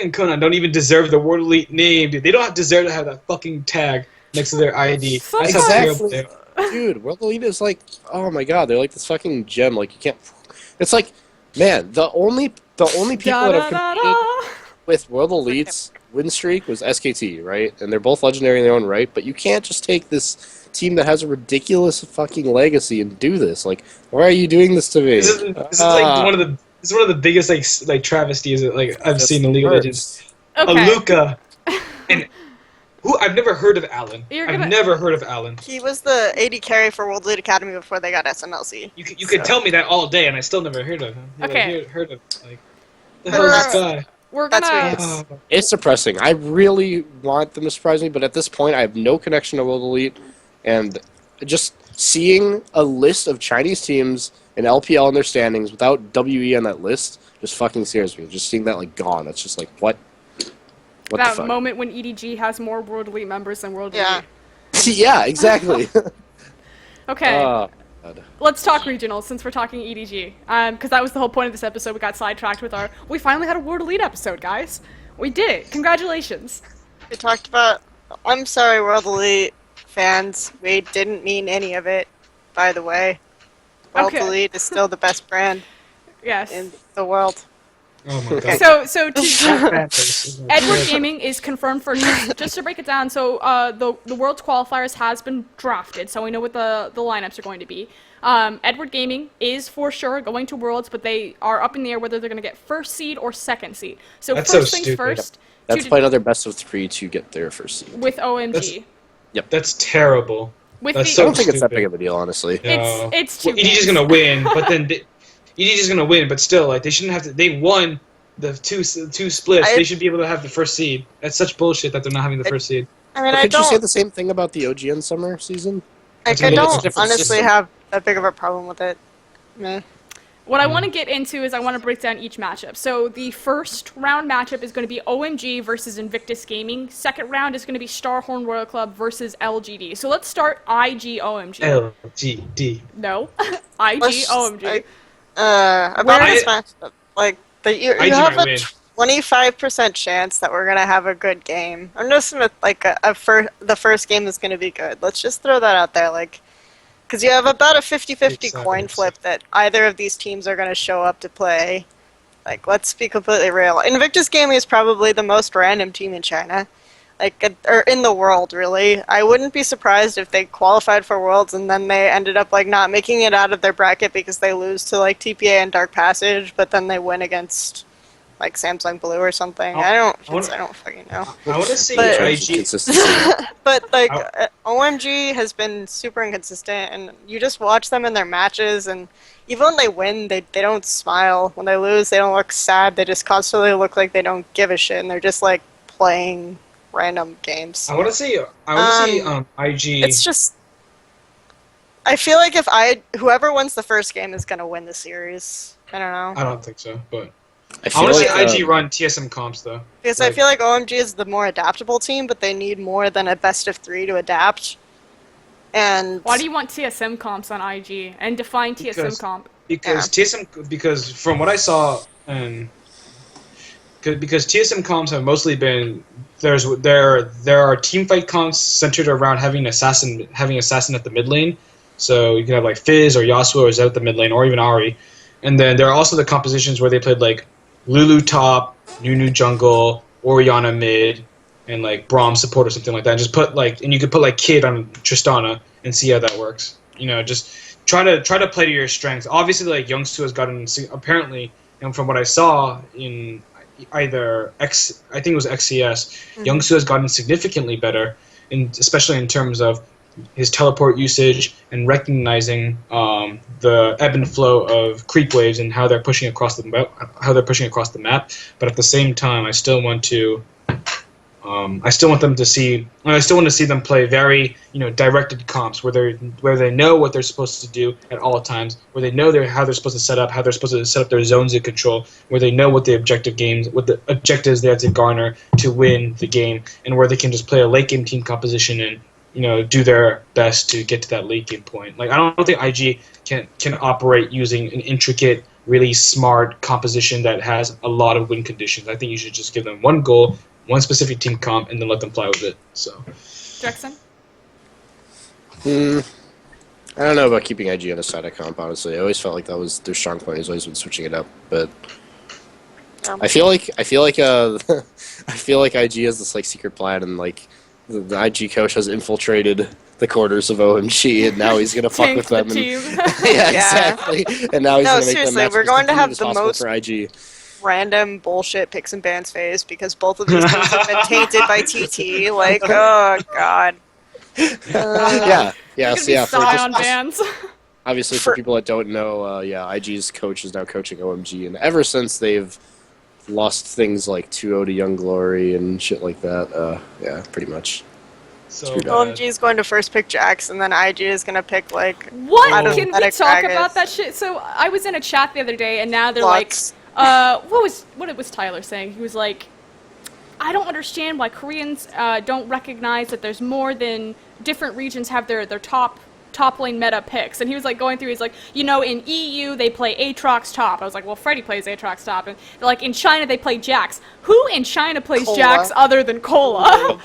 and Conan don't even deserve the World Elite name, dude. They don't deserve to have that fucking tag next to their ID. That's how terrible they are. Dude, World Elite is like, oh my god, they're like this fucking gem. Like you can't. It's like, man, the only people that have competed with World Elite's win streak was SKT, right? And they're both legendary in their own right. But you can't just take this team that has a ridiculous fucking legacy and do this. Like, why are you doing this to me? This is like one of the biggest like travesties that like I've seen in League of Legends. Okay. Aluka and who I've never heard of Allen. I've never heard of Allen. He was the AD carry for World Elite Academy before they got SMLC. You could tell me that all day and I still never heard of him. Okay. Heard of like the hell is this guy? We're gonna. It's depressing. I really want them to surprise me, but at this point, I have no connection to World Elite, and just seeing a list of Chinese teams in LPL in their standings without WE on that list just fucking scares me. Just seeing that like gone, it's just like what? What that the fuck? moment when EDG has more World Elite members than World Yeah. Elite. Yeah, exactly. Okay. Let's talk regionals since we're talking EDG. Because that was the whole point of this episode. We got sidetracked with we finally had a World Elite episode, guys. We did it. Congratulations. We talked about. I'm sorry, World Elite fans. We didn't mean any of it. By the way, World Elite is still the best brand. Yes. In the world. Oh my god. So Edward Gaming is confirmed for just to break it down. So the Worlds qualifiers has been drafted, so we know what the lineups are going to be. Edward Gaming is for sure going to Worlds, but they are up in the air whether they're going to get first seed or second seed. So That's first so things stupid. first. That's probably another best of 3 to get their first seed. With OMG. That's terrible. With That's I don't think it's that big of a deal, honestly. No. It's too. EDG's gonna win, but then EDG's gonna win, but still, like they shouldn't have to. They won the two splits. They should be able to have the first seed. That's such bullshit that they're not having the first seed. I mean, Could you say the same thing about the OGN summer season? Like, I don't honestly have that big of a problem with it. Meh. What I want to get into is I want to break down each matchup. So the first round matchup is going to be OMG versus Invictus Gaming. Second round is going to be StarHorn Royal Club versus LGD. So let's start IG OMG. LGD. No, IG OMG. About this matchup, like you have a win. 25% chance that we're gonna have a good game. I'm just gonna like the first game is gonna be good. Let's just throw that out there, like. Because you have about a 50-50 coin flip that either of these teams are going to show up to play. Like, let's be completely real. Invictus Gaming is probably the most random team in China. Like, or in the world, really. I wouldn't be surprised if they qualified for Worlds and then they ended up, like, not making it out of their bracket because they lose to, like, TPA and Dark Passage, but then they win against, like, Samsung Blue or something. I don't fucking know. I want to see IG. But like OMG has been super inconsistent, and you just watch them in their matches, and even when they win, they don't smile. When they lose, they don't look sad. They just constantly look like they don't give a shit, and they're just like playing random games. I want to see IG. It's just. I feel like whoever wins the first game is gonna win the series. I don't know. I don't think so, but. I want to see IG run TSM comps though. Because I feel like OMG is the more adaptable team, but they need more than a best of 3 to adapt. And why do you want TSM comps on IG and define TSM comp? Because from what I saw, because TSM comps have mostly been there are teamfight comps centered around having assassin at the mid lane. So you can have like Fizz or Yasuo or Zed at the mid lane, or even Ahri. And then there are also the compositions where they played like Lulu top, Nunu jungle, Orianna mid, and like Braum support or something like that. And just put like, and you could put like Kid on Tristana and see how that works. You know, just try to play to your strengths. Obviously, like Youngsu has gotten apparently, and from what I saw in either I think it was XCS, Youngsu has gotten significantly better, especially in terms of his teleport usage and recognizing the ebb and flow of creep waves and how they're pushing across the map. But at the same time, I still want to see them play very directed comps where they know what they're supposed to do at all times, where they know how they're supposed to set up their zones of control, where they know what the objectives they have to garner to win the game, and where they can just play a late game team composition and do their best to get to that late game point. Like I don't think IG can operate using an intricate, really smart composition that has a lot of win conditions. I think you should just give them one goal, one specific team comp, and then let them fly with it. So, Jackson? I don't know about keeping IG on a static comp, honestly. I always felt like that was their strong point. Has always been switching it up, but I feel like I feel like IG has this like secret plan, and like the IG coach has infiltrated the quarters of OMG, and now he's gonna fuck with them. Team. Yeah, exactly. And now he's gonna make them match we're going to have as the possible most for IG. random bullshit picks and bans phase because both of these teams have been tainted by TT. Like, oh god. On bans. Obviously, for people that don't know, IG's coach is now coaching OMG, and ever since they've lost things like 2-0 to Young Glory and shit like that, pretty much. So OMG is going to first pick Jax, and then IG is going to pick, like... What? Can we talk about that shit? So, I was in a chat the other day, and now they're like... what was Tyler saying? He was like, I don't understand why Koreans don't recognize that there's more than different regions have their top lane meta picks. And he was like going through, he's like, in EU they play Aatrox top. I was like, well, Freddy plays Aatrox top. And like in China they play Jax. Who in China plays Cola. Jax other than Cola?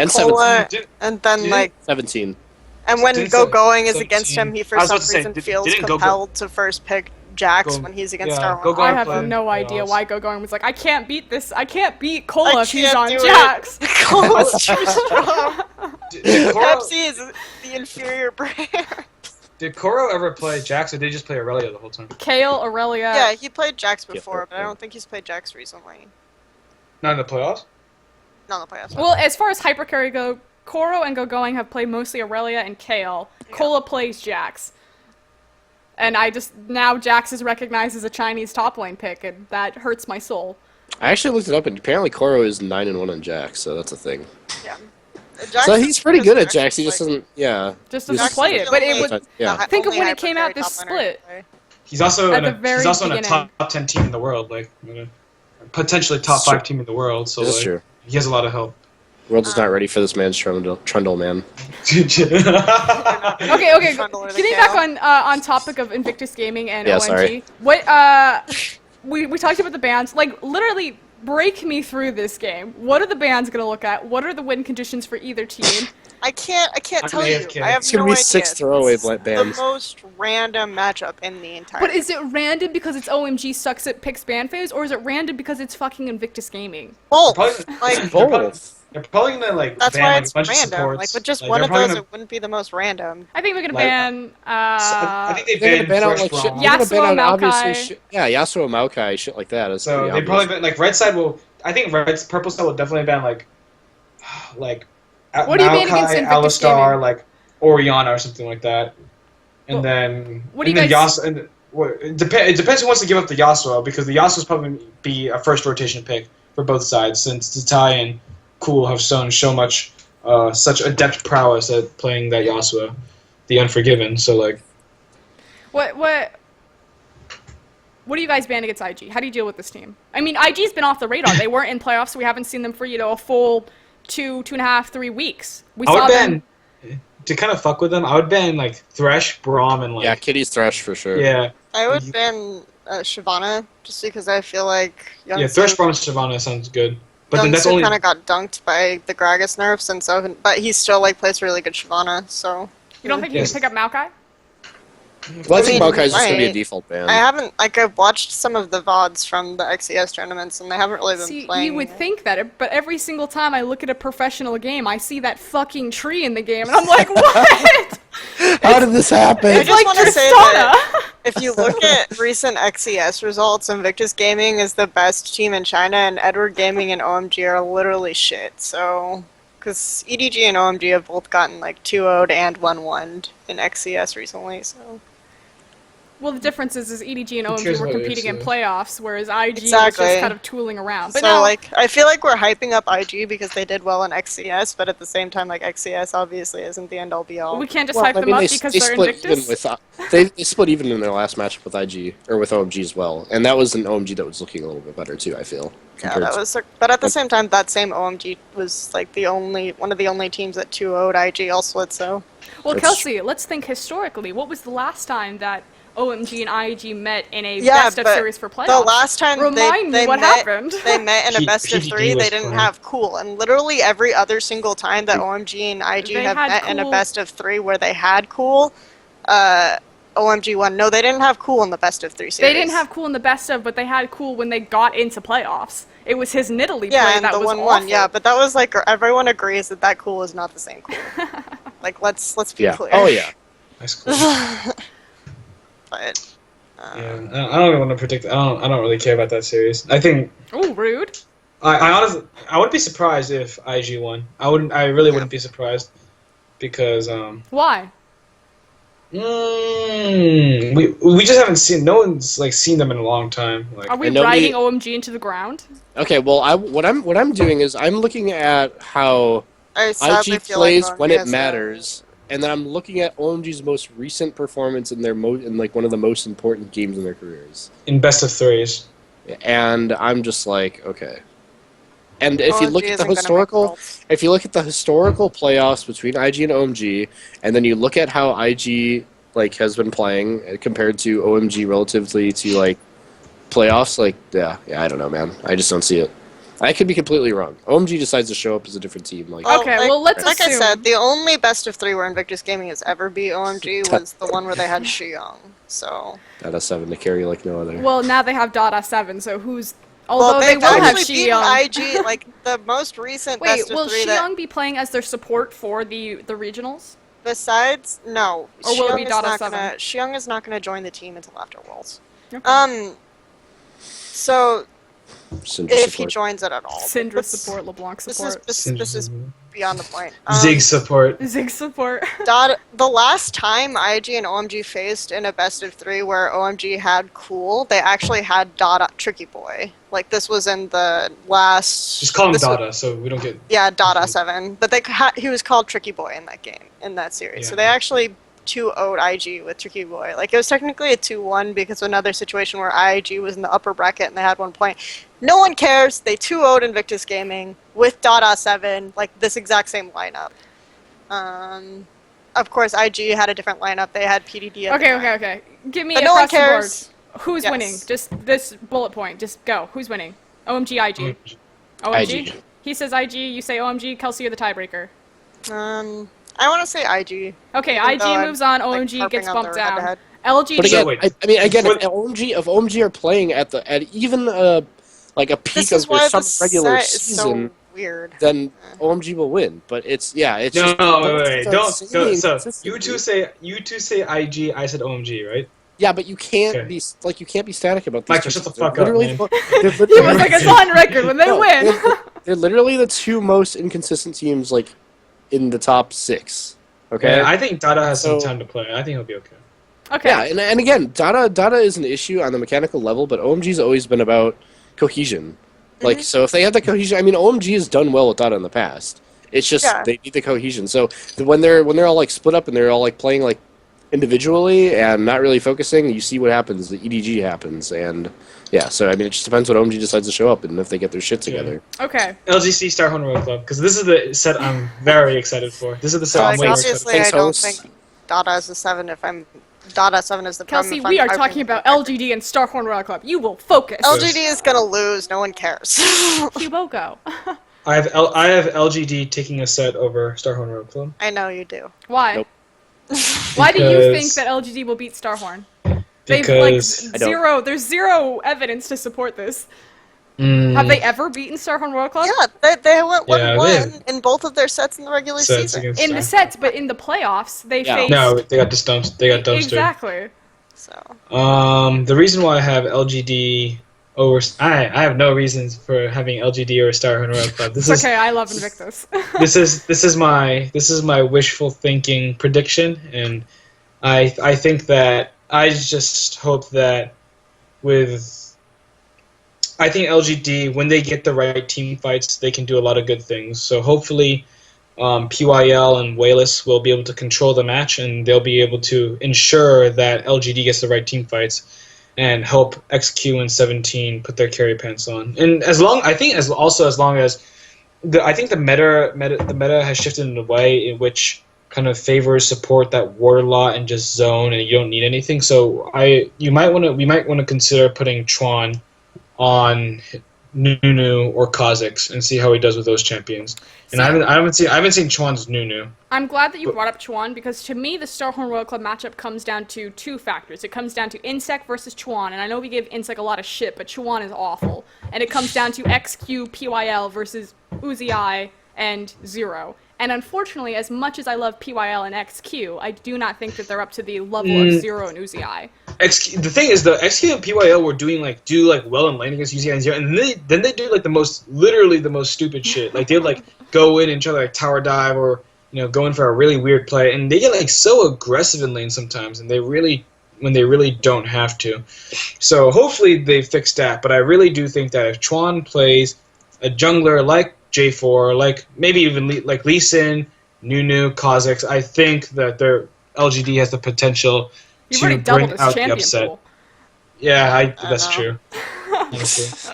And Cola, 17. and then like 17. And when Didn't Going is 17. against him, he for some reason feels compelled to first pick Jax when he's against StarHorn. I have no idea why Going was like, I can't beat Cola if he's on Jax. Cola's too strong. Pepsi is the inferior brand. Did Koro ever play Jax, or did he just play Aurelia the whole time? Kale, Aurelia. Yeah, he played Jax before, but I don't think he's played Jax recently. Not in the playoffs? Not in the playoffs. Well, as far as hypercarry go, Koro and Going have played mostly Aurelia and Kale. Yeah. Cola plays Jax. And now Jax is recognized as a Chinese top lane pick, and that hurts my soul. I actually looked it up, and apparently Koro is 9-1 on Jax, so that's a thing. Yeah. So he's pretty good at Jax, he just doesn't, Just doesn't play it, but it was, think of when it came out this split. He's also in a top 10 team in the world, like, potentially top 5 team in the world, so that's true. He has a lot of help. The world is not ready for this man's trundle, man. Okay. Getting back on topic of Invictus Gaming and OMG. Sorry. What we talked about the bans. Like literally, break me through this game. What are the bans gonna look at? What are the win conditions for either team? I can't tell you. AFK. I have It's gonna no be idea. 6 throwaway bans. The most random matchup in the entire. But is it random because it's OMG sucks at picks ban phase, or is it random because it's fucking Invictus Gaming? Both. Both. They're probably gonna That's ban why like, it's a bunch random. of supports. Like with just Like, one they're of those, probably it wouldn't be the most random. I think we're gonna Like, ban. I think They're they gonna ban out Fresh like shit. Braum. They're gonna ban Yasuo, out obviously Maokai. shit. Yeah, Yasuo, Maokai, shit like that. It's So pretty they obvious. probably ban, like Red side will. I think Purple side will definitely ban like What do you ban against Maokai, Invictus Alistar, Gaming? like Oriana or something like that. And Well, then what do you guys? it depends who wants to give up the Yasuo, because the Yasuo's probably going to be a first rotation pick for both sides, since Tatai and Cool have shown so much such adept prowess at playing that Yasuo, the Unforgiven. So like, What do you guys ban against IG? How do you deal with this team? I mean, IG's been off the radar. They weren't in playoffs, so we haven't seen them for a full 2.5, 3 weeks. We I saw would them. ban to kind of fuck with them. I would ban like Thresh, Braum, and like Yeah, Kitty's Thresh for sure. yeah. I would ban Shyvana just because I feel like Thresh, Braum, and Shyvana sounds good. But then that's Youngsu only kind of got dunked by the Gragas nerfs, and so but he still like plays really good Shyvana. So You don't think you Yes. can pick up Maokai? Well, I think mean, Maokai's just going to be a right. default ban. I haven't, like, I've watched some of the VODs from the XES tournaments, and they haven't really been See, playing. you would think that, but every single time I look at a professional game, I see that fucking tree in the game, and I'm like, what? How did this happen? I just like want to say Tristana. that if you look at recent XES results, Invictus Gaming is the best team in China, and Edward Gaming and OMG are literally shit. So, because EDG and OMG have both gotten like 2-0'd and 1-1'd in XES recently, so. Well, the difference is EDG and Who OMG cares were about competing in XCS? playoffs, whereas IG was Exactly. just kind of tooling around. But So, now, like, I feel like we're hyping up IG because they did well in XCS, but at the same time, like, XCS obviously isn't the end-all be-all. we can't just Well, hype I them mean, up they, because they they're split Invictus. even with they split even in their last matchup with IG or with OMG as well, and that was an OMG that was looking a little bit better too. I feel. Yeah, compared that to- was. But at the same time, that same OMG was like one of the only teams that 2-0'd IG all split. So Well, That's Kelsey, let's think historically. What was the last time that OMG and IG met in a yeah, best of but series for playoffs? the last time Remind they me what met, happened. they met in a best of PDD 3. was They didn't playing. have Cool, and literally every other single time that OMG and IG They have had met in a Cool. best of 3 where they had Cool, OMG won. No, they didn't have Cool in the best of 3 series. They didn't have Cool in the best of, but they had Cool when they got into playoffs. It was his Nidalee Yeah, play and that the was 1-1. awful. Yeah, but that was like everyone agrees that that Cool is not the same Cool. Like let's be yeah. clear. Oh yeah. That's cool. But Yeah, I don't even want to predict. I don't really care about that series. I think Ooh, rude. I honestly I wouldn't be surprised if IG won. I really wouldn't be surprised because Why? we just haven't seen. No one's like seen them in a long time. Like Are we And nobody- riding OMG into the ground? Okay. Well, what I'm doing is I'm looking at how I sadly IG feel like plays OMG when it has a- matters, and then I'm looking at OMG's most recent performance in in like one of the most important games in their careers, in best of threes. and I'm just like, okay. And if you OMG look at isn't the gonna make historical, worlds. if you look at the historical playoffs between IG and OMG, and then you look at how IG like has been playing compared to OMG relatively to like playoffs, like yeah, I don't know, man. I just don't see it. I could be completely wrong. OMG decides to show up as a different team. Like, Okay, well, let's like I assume- said, the only best of 3 where Invictus Gaming has ever beat OMG was the one where they had Shiyong. So that a 7 to carry like no other. Well, now they have Dada 7, so who's... Although they they've will have actually beaten Xiong. IG like the most recent Wait, best of will 3 that Xiong be playing as their support for the regionals? besides no, Or will it be Xiong is Dada not 7? gonna Xiong is not gonna join the team until after Worlds. Okay. So Syndra if he support. joins it at all, Syndra This- support, LeBlanc This support, this is beyond the point. Zig support. Zig support. The last time IG and OMG faced in a best of 3 where OMG had Cool, they actually had Dada Tricky Boy. Like this was in the last. Just call him this was- Dada, so we don't get. Yeah, Dada 7. But he was called Tricky Boy in that game, in that series. So Yeah. they actually 2-0'd IG with Tricky Boy. Like, it was technically a 2-1 because of another situation where IG was in the upper bracket and they had 1 point. No one cares. They 2-0'd Invictus Gaming with Dada 7, like this exact same lineup. Of course, IG had a different lineup. They had PDD at the time. Okay. Give me But a no one across the board. cares. Who's Yes. winning? Just this bullet point. Just go. Who's winning? OMG, IG. OMG? IG. He says IG, you say OMG, Kelsey, you're the tiebreaker. I want to say IG. Okay, Even IG though I'm, moves on, like, OMG harping gets on bumped the down. head-to-head. LGD. But again, wait. I mean, again, What- if OMG are playing at even like a peak This of is why their the some regular set is season, so weird. then OMG will win. But it's No, just wait. so Don't. insanely So inconsistent, you two dude. say IG. I said OMG, right? Yeah, but you can't Okay. be you can't be static about these. Mike, two shut the teams. fuck They're up, literally man. they're He was literally- like, it's on record when they No, win. They're literally the two most inconsistent teams, like in the top 6. Okay. Yeah, I think Dada has some So- time to play. I think he'll be okay. Okay. Yeah, and again, Dada is an issue on the mechanical level, but OMG's always been about cohesion. Like, so if they have the cohesion, I mean, OMG has done well with Dada in the past. It's just Yeah. they need the cohesion. So when they're all like split up and they're all like playing like individually and not really focusing, you see what happens. The EDG happens, and yeah. So I mean, it just depends what OMG decides to show up and if they get their shit together. Okay. LGC StarHorn Royal Club, because this is the set I'm very excited for. This is the set So, I'm like, way more excited obviously, Thanks, I don't host. think Dada is a 7 if I'm... Dada 7 is the problem. Kelsey, if I'm we are typing talking the about record. LGD and StarHorn Royal Club. You will focus. LGD is gonna lose. No one cares. He will go. I have LGD taking a set over StarHorn Royal Club. I know you do. Why? Nope. Why do you think that LGD will beat StarHorn? They've Because there's zero evidence to support this. Have they ever beaten StarHorn Royal Club? Yeah, they went 1-1 Yeah, in both of their sets in the regular season. In the sets, but in the playoffs, they faced... No, they got dumpstered. They got dumpstered. Exactly. So. The reason why I have LGD over... I have no reasons for having LGD over StarHorn Royal Club. This is okay, I love Invictus. this is my wishful thinking prediction, and I think that I just hope that I think LGD, when they get the right team fights, they can do a lot of good things. So hopefully PYL and Wayless will be able to control the match, and they'll be able to ensure that LGD gets the right team fights and help XQ and 17 put their carry pants on. And I think the meta has shifted in a way in which kind of favors support that ward a lot and just zone, and you don't need anything. So we might want to consider putting Chuan on Nunu or Kha'Zix and see how he does with those champions. And I haven't seen Chuan's Nunu. I'm glad that you brought up Chuan, because to me the StarHorn Royal Club matchup comes down to two factors. It comes down to Insec versus Chuan, and I know we give Insec a lot of shit, but Chuan is awful. And it comes down to XQ PYL versus Uzi and Zero. And unfortunately, as much as I love PYL and XQ, I do not think that they're up to the level of Zero and Uzi. The thing is, the XQ and PYL were do well in lane against UCI and Zero, and then they do literally the most stupid shit. Like they'd go in and try to tower dive or go in for a really weird play, and they get so aggressive in lane sometimes, and when they really don't have to. So hopefully they fix that. But I really do think that if Chuan plays a jungler like J4, maybe even like Lee Sin, Nunu, Kha'Zix, I think that their LGD has the potential to bring out the upset. Pool. Yeah, that's true. It's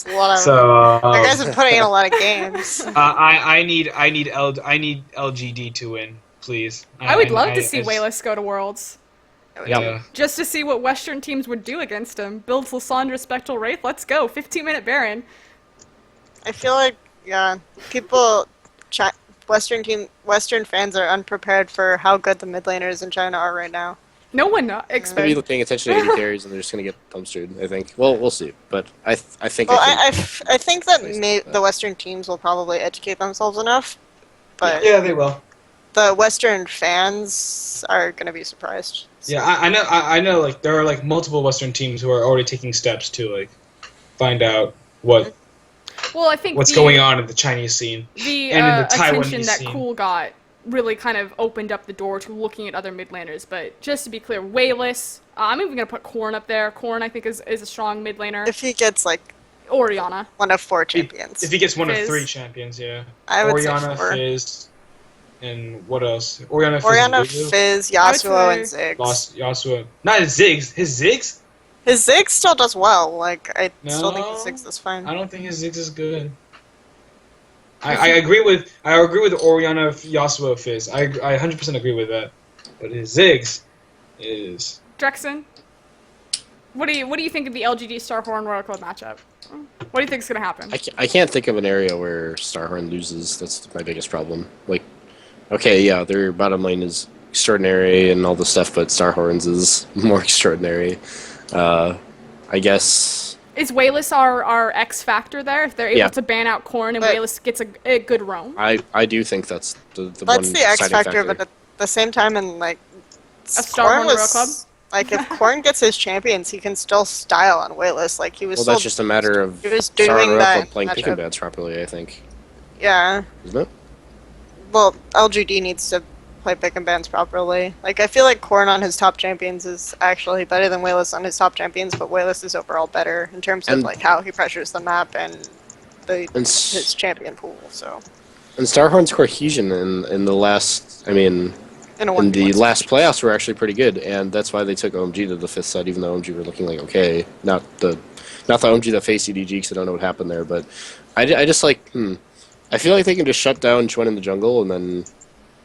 a lot of. You guys are putting in a lot of games. I need LGD to win, please. I would love to see Wayless go to Worlds. Yeah. Just to see what Western teams would do against him. Build Lysandra, Spectral Wraith. Let's go. 15-minute Baron. I feel like Western fans are unprepared for how good the mid laners in China are right now. No one expects. Maybe paying attention to AD carries and they're just gonna get dumpstered. I think. Well, we'll see. But I think. Well, I think that the Western teams will probably educate themselves enough. But yeah, they will. The Western fans are gonna be surprised. So. Yeah, I know. There are multiple Western teams who are already taking steps to find out what. Well, I think what's going on in the Chinese scene and in the Taiwanese attention that scene. Cool got really kind of opened up the door to looking at other mid laners. But just to be clear, Wayless, I'm even gonna put Korn up there. Korn, I think, is a strong mid laner. If he gets Orianna, one of 4 champions. If he gets one of 3 champions, yeah. I would Orianna, say 4. Fizz, and what else? Orianna, Fizz, Yasuo, and Ziggs. Yasuo, not his Ziggs. His Ziggs. His Ziggs still does well. I still think his Ziggs is fine. I don't think his Ziggs is good. I agree with Orianna, Yasuo, Fizz. I 100% agree with that. But his Ziggs is. Drexen, what do you think of the LGD StarHorn Royal Club matchup? What do you think is gonna happen? I can't think of an area where StarHorn loses. That's my biggest problem. Okay, yeah, their bottom lane is extraordinary and all the stuff, but StarHorn's is more extraordinary. I guess. Is Wayless our X factor there? If they're able to ban out Korn and Wayless gets a good roam? I do think that's the that's one the X factor, but at the same time, a StarHorn Royal Club? If Korn gets his champions, he can still style on Wayless. He was. Well, that's just a matter of doing that playing pick and bans properly, I think. Yeah. Isn't it? Well, LGD needs to play pick and bans properly. I feel like Korn on his top champions is actually better than Wayless on his top champions, but Wayless is overall better in terms of how he pressures the map and his champion pool. So. And StarHorn's cohesion in the last, in the last playoffs were actually pretty good, and that's why they took OMG to the 5th set, even though OMG were looking okay. Not the OMG that faced CDG, because I don't know what happened there, but I just I feel like they can just shut down Chuan in the jungle, and then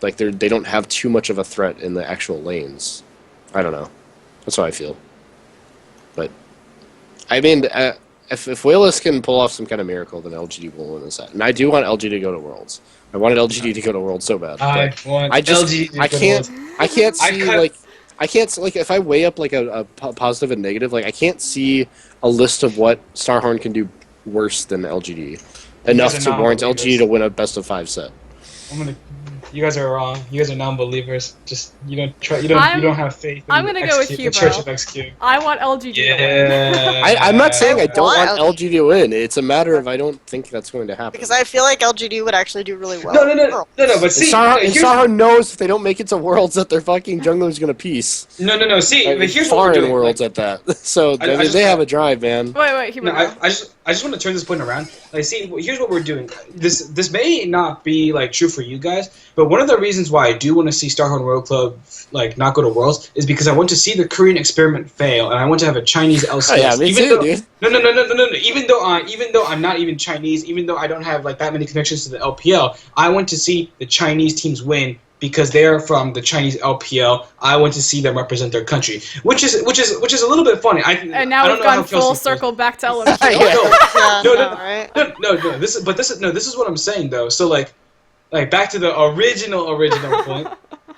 they don't have too much of a threat in the actual lanes. I don't know. That's how I feel. But if Whalus can pull off some kind of miracle, then LGD will win this set. And I do want LGD to go to Worlds. I wanted LGD to go to Worlds so bad. I want LGD to I go to can't Worlds. I can't see like if I weigh up like a positive and negative, like I can't see a list of what StarHorn can do worse than LGD enough to warrant LGD to win a best of 5 set. You guys are wrong. You guys are non-believers. Just you don't have faith. I'm gonna go with Hugo. The Church of XQ. I want LGD to win. I'm not saying I don't want LGD to win. It's a matter of I don't think that's going to happen. Because I feel like LGD would actually do really well. No. But see, StarHorn knows if they don't make it to Worlds that their fucking jungler's gonna piece. No. See, but here's far what we're in doing. Worlds at that. So they have a drive, man. Wait, Hugo. I just want to turn this point around. Like, see, here's what we're doing. This may not be like true for you guys, but one of the reasons why I do want to see StarHorn World Club like not go to Worlds is because I want to see the Korean experiment fail, and I want to have a Chinese LCS. Oh, yeah, me too, dude. No. Even though I'm not even Chinese, even though I don't have like that many connections to the LPL, I want to see the Chinese teams win. Because they're from the Chinese LPL, I want to see them represent their country, which is a little bit funny. And now we've gone full circle back to LMQ. No. This is what I'm saying though. So like back to the original point.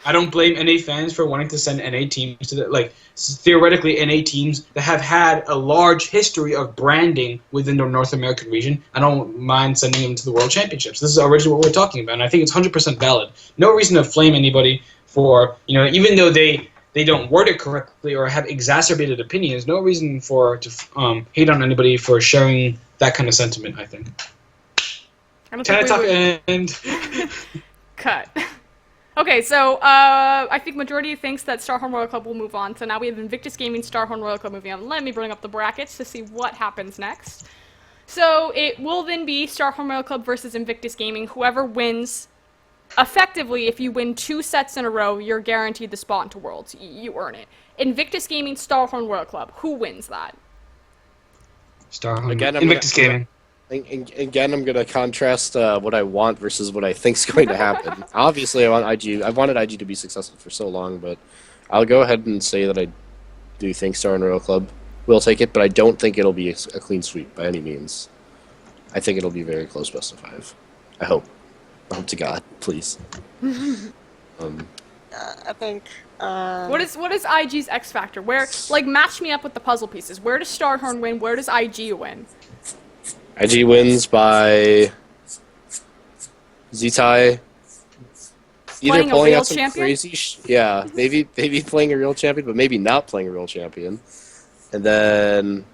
I don't blame NA fans for wanting to send NA teams to the theoretically NA teams that have had a large history of branding within the North American region. I don't mind sending them to the World Championships. This is originally what we're talking about, and I think it's 100% valid. No reason to flame anybody for even though they don't word it correctly or have exacerbated opinions. No reason to hate on anybody for sharing that kind of sentiment. I think. And cut. Okay, so I think majority thinks that StarHorn Royal Club will move on. So now we have Invictus Gaming, StarHorn Royal Club moving on. Let me bring up the brackets to see what happens next. So it will then be StarHorn Royal Club versus Invictus Gaming. Whoever wins, effectively, if you win 2 sets in a row, you're guaranteed the spot into Worlds. You earn it. Invictus Gaming, StarHorn Royal Club. Who wins that? StarHorn. Again, Invictus Gaming. Again, I'm going to contrast what I want versus what I think is going to happen. Obviously, I want IG. I've wanted IG to be successful for so long, but I'll go ahead and say that I do think StarHorn Royal Club will take it, but I don't think it'll be a clean sweep by any means. I think it'll be very close best of 5. I hope. I hope to God, please. I think... What is IG's X factor? Where, match me up with the puzzle pieces. Where does StarHorn win? Where does IG win? IG wins by Zitai either pulling out some crazy maybe playing a real champion, but maybe not playing a real champion. And then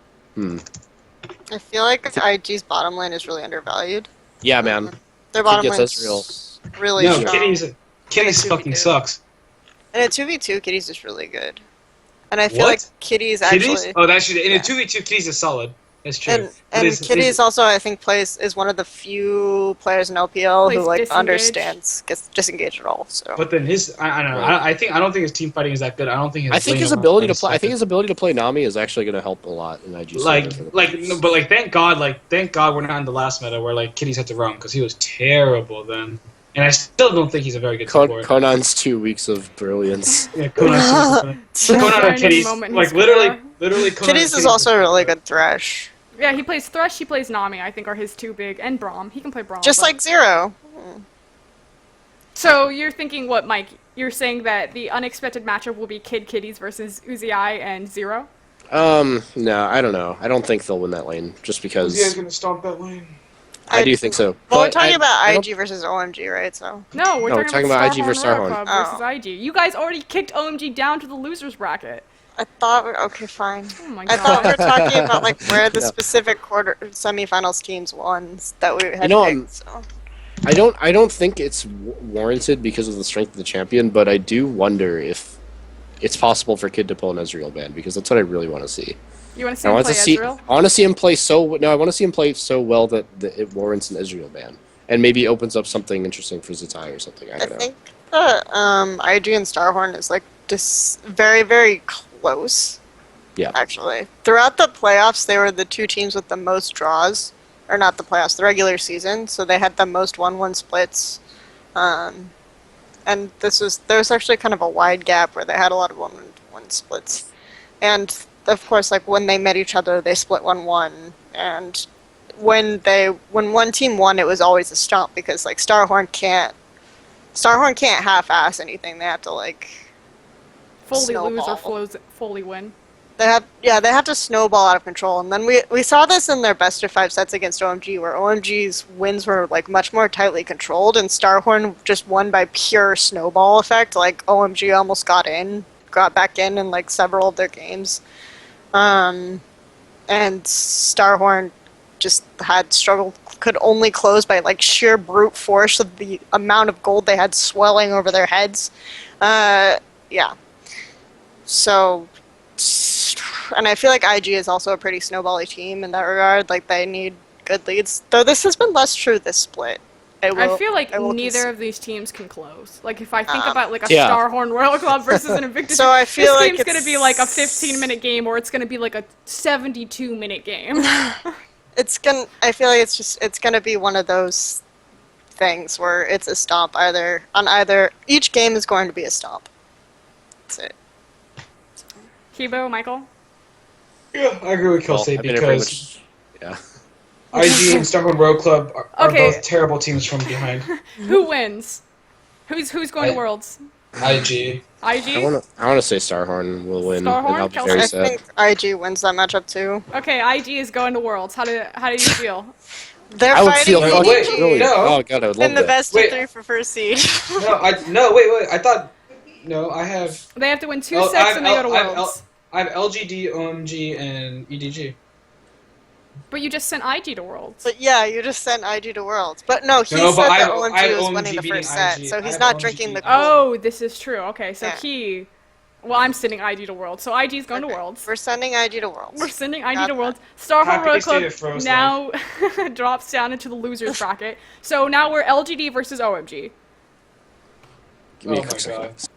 I feel like IG's bottom lane is really undervalued. Yeah, man. Their bottom lane is really strong. Kitty's fucking sucks. And a 2v2, Kitty's is really good. And I feel like Kitty's actually... Oh, that's true. In a 2v2, Kitty's is solid. That's true. And Kitty's also, I think, is one of the few players in LPL who understands, gets disengaged at all. So. But then I don't know. I don't think his team fighting is that good. I think his ability to play Nami is actually going to help a lot in IG. But thank God we're not in the last meta where Kitty's had to run because he was terrible then. And I still don't think he's a very good support. Conan's 2 weeks of brilliance. Yeah, Conan and Kitty's literally. Kitty's is also a really good Thresh. Yeah, he plays Thresh, he plays Nami, I think are his 2 big, and Braum. He can play Braum. Just like Zero. So you're thinking what, Mike? You're saying that the unexpected matchup will be Kitties versus Uzi and Zero? No, I don't know. I don't think they'll win that lane, just because... Uzi's gonna stomp that lane. I do think so. Well, we're talking about IG versus OMG, right? So. No, we're talking about IG versus StarHorn versus IG. You guys already kicked OMG down to the losers bracket. I thought okay, fine. Oh my God. I thought we were talking about where the specific semifinals teams won that we had picked. So. I don't think it's warranted because of the strength of the champion, but I do wonder if it's possible for Kid to pull an Ezreal ban because that's what I really want to see. You want to see him play Ezreal? I want to see him play I want to see him play so well that it warrants an Ezreal ban, and maybe opens up something interesting for Zitai or something. I don't know. I think that IG and StarHorn is just very, very close. Yeah. Actually, throughout the playoffs, they were the 2 teams with the most draws, or not the playoffs, the regular season. So they had the most 1-1 splits, and there was actually kind of a wide gap where they had a lot of 1-1 splits, and of course, when they met each other, they split 1-1, and when one team won, it was always a stomp because like StarHorn can't half-ass anything. They have to like Fully lose snowball. or fully win. They have to snowball out of control, and then we saw this in their best of 5 sets against OMG, where OMG's wins were like much more tightly controlled, and StarHorn just won by pure snowball effect. Like OMG almost got back in like several of their games, and StarHorn just had struggled, could only close by like sheer brute force of the amount of gold they had swelling over their heads. Yeah. So. And I feel like IG is also a pretty snowbally team in that regard. Like, they need good leads. Though this has been less true this split. I feel like neither of these teams can close. Like, if I think about, like, a StarHorn Royal Club versus an Invictus so I feel this like game's going to be, like, a 15-minute game, or it's going to be, like, a 72-minute game. I feel like it's going to be one of those things where it's a stomp each game is going to be a stomp. That's it. Kibo, Michael? Yeah, I agree with Kelsey because yeah. IG and StarHorn Royal Club are both terrible teams from behind. Who wins? Who's going to Worlds? IG. IG? I want to say StarHorn will win. StarHorn? And I'll be very sad. I think IG wins that matchup too. Okay, IG is going to Worlds. How do you feel? They're I would fighting feel EDG really. No. Oh god, I would love in the that. best of 3 for first seed. Wait. I thought. No, I have. They have to win 2 sets and they go to Worlds. I have LGD, OMG, and EDG. But you just sent IG to Worlds. But yeah, you just sent IG to Worlds. But no, he said that OMG was winning the first set, so he's not drinking the gold. Oh, this is true. Okay, so Yeah. Well, I'm sending IG to Worlds, so IG's going to Worlds. We're sending IG to Worlds. We're sending IG to Worlds. StarHorn Happy Royal to see Club it, now drops down into the losers bracket. So now we're LGD versus OMG. Give me a Oh quick my god. second.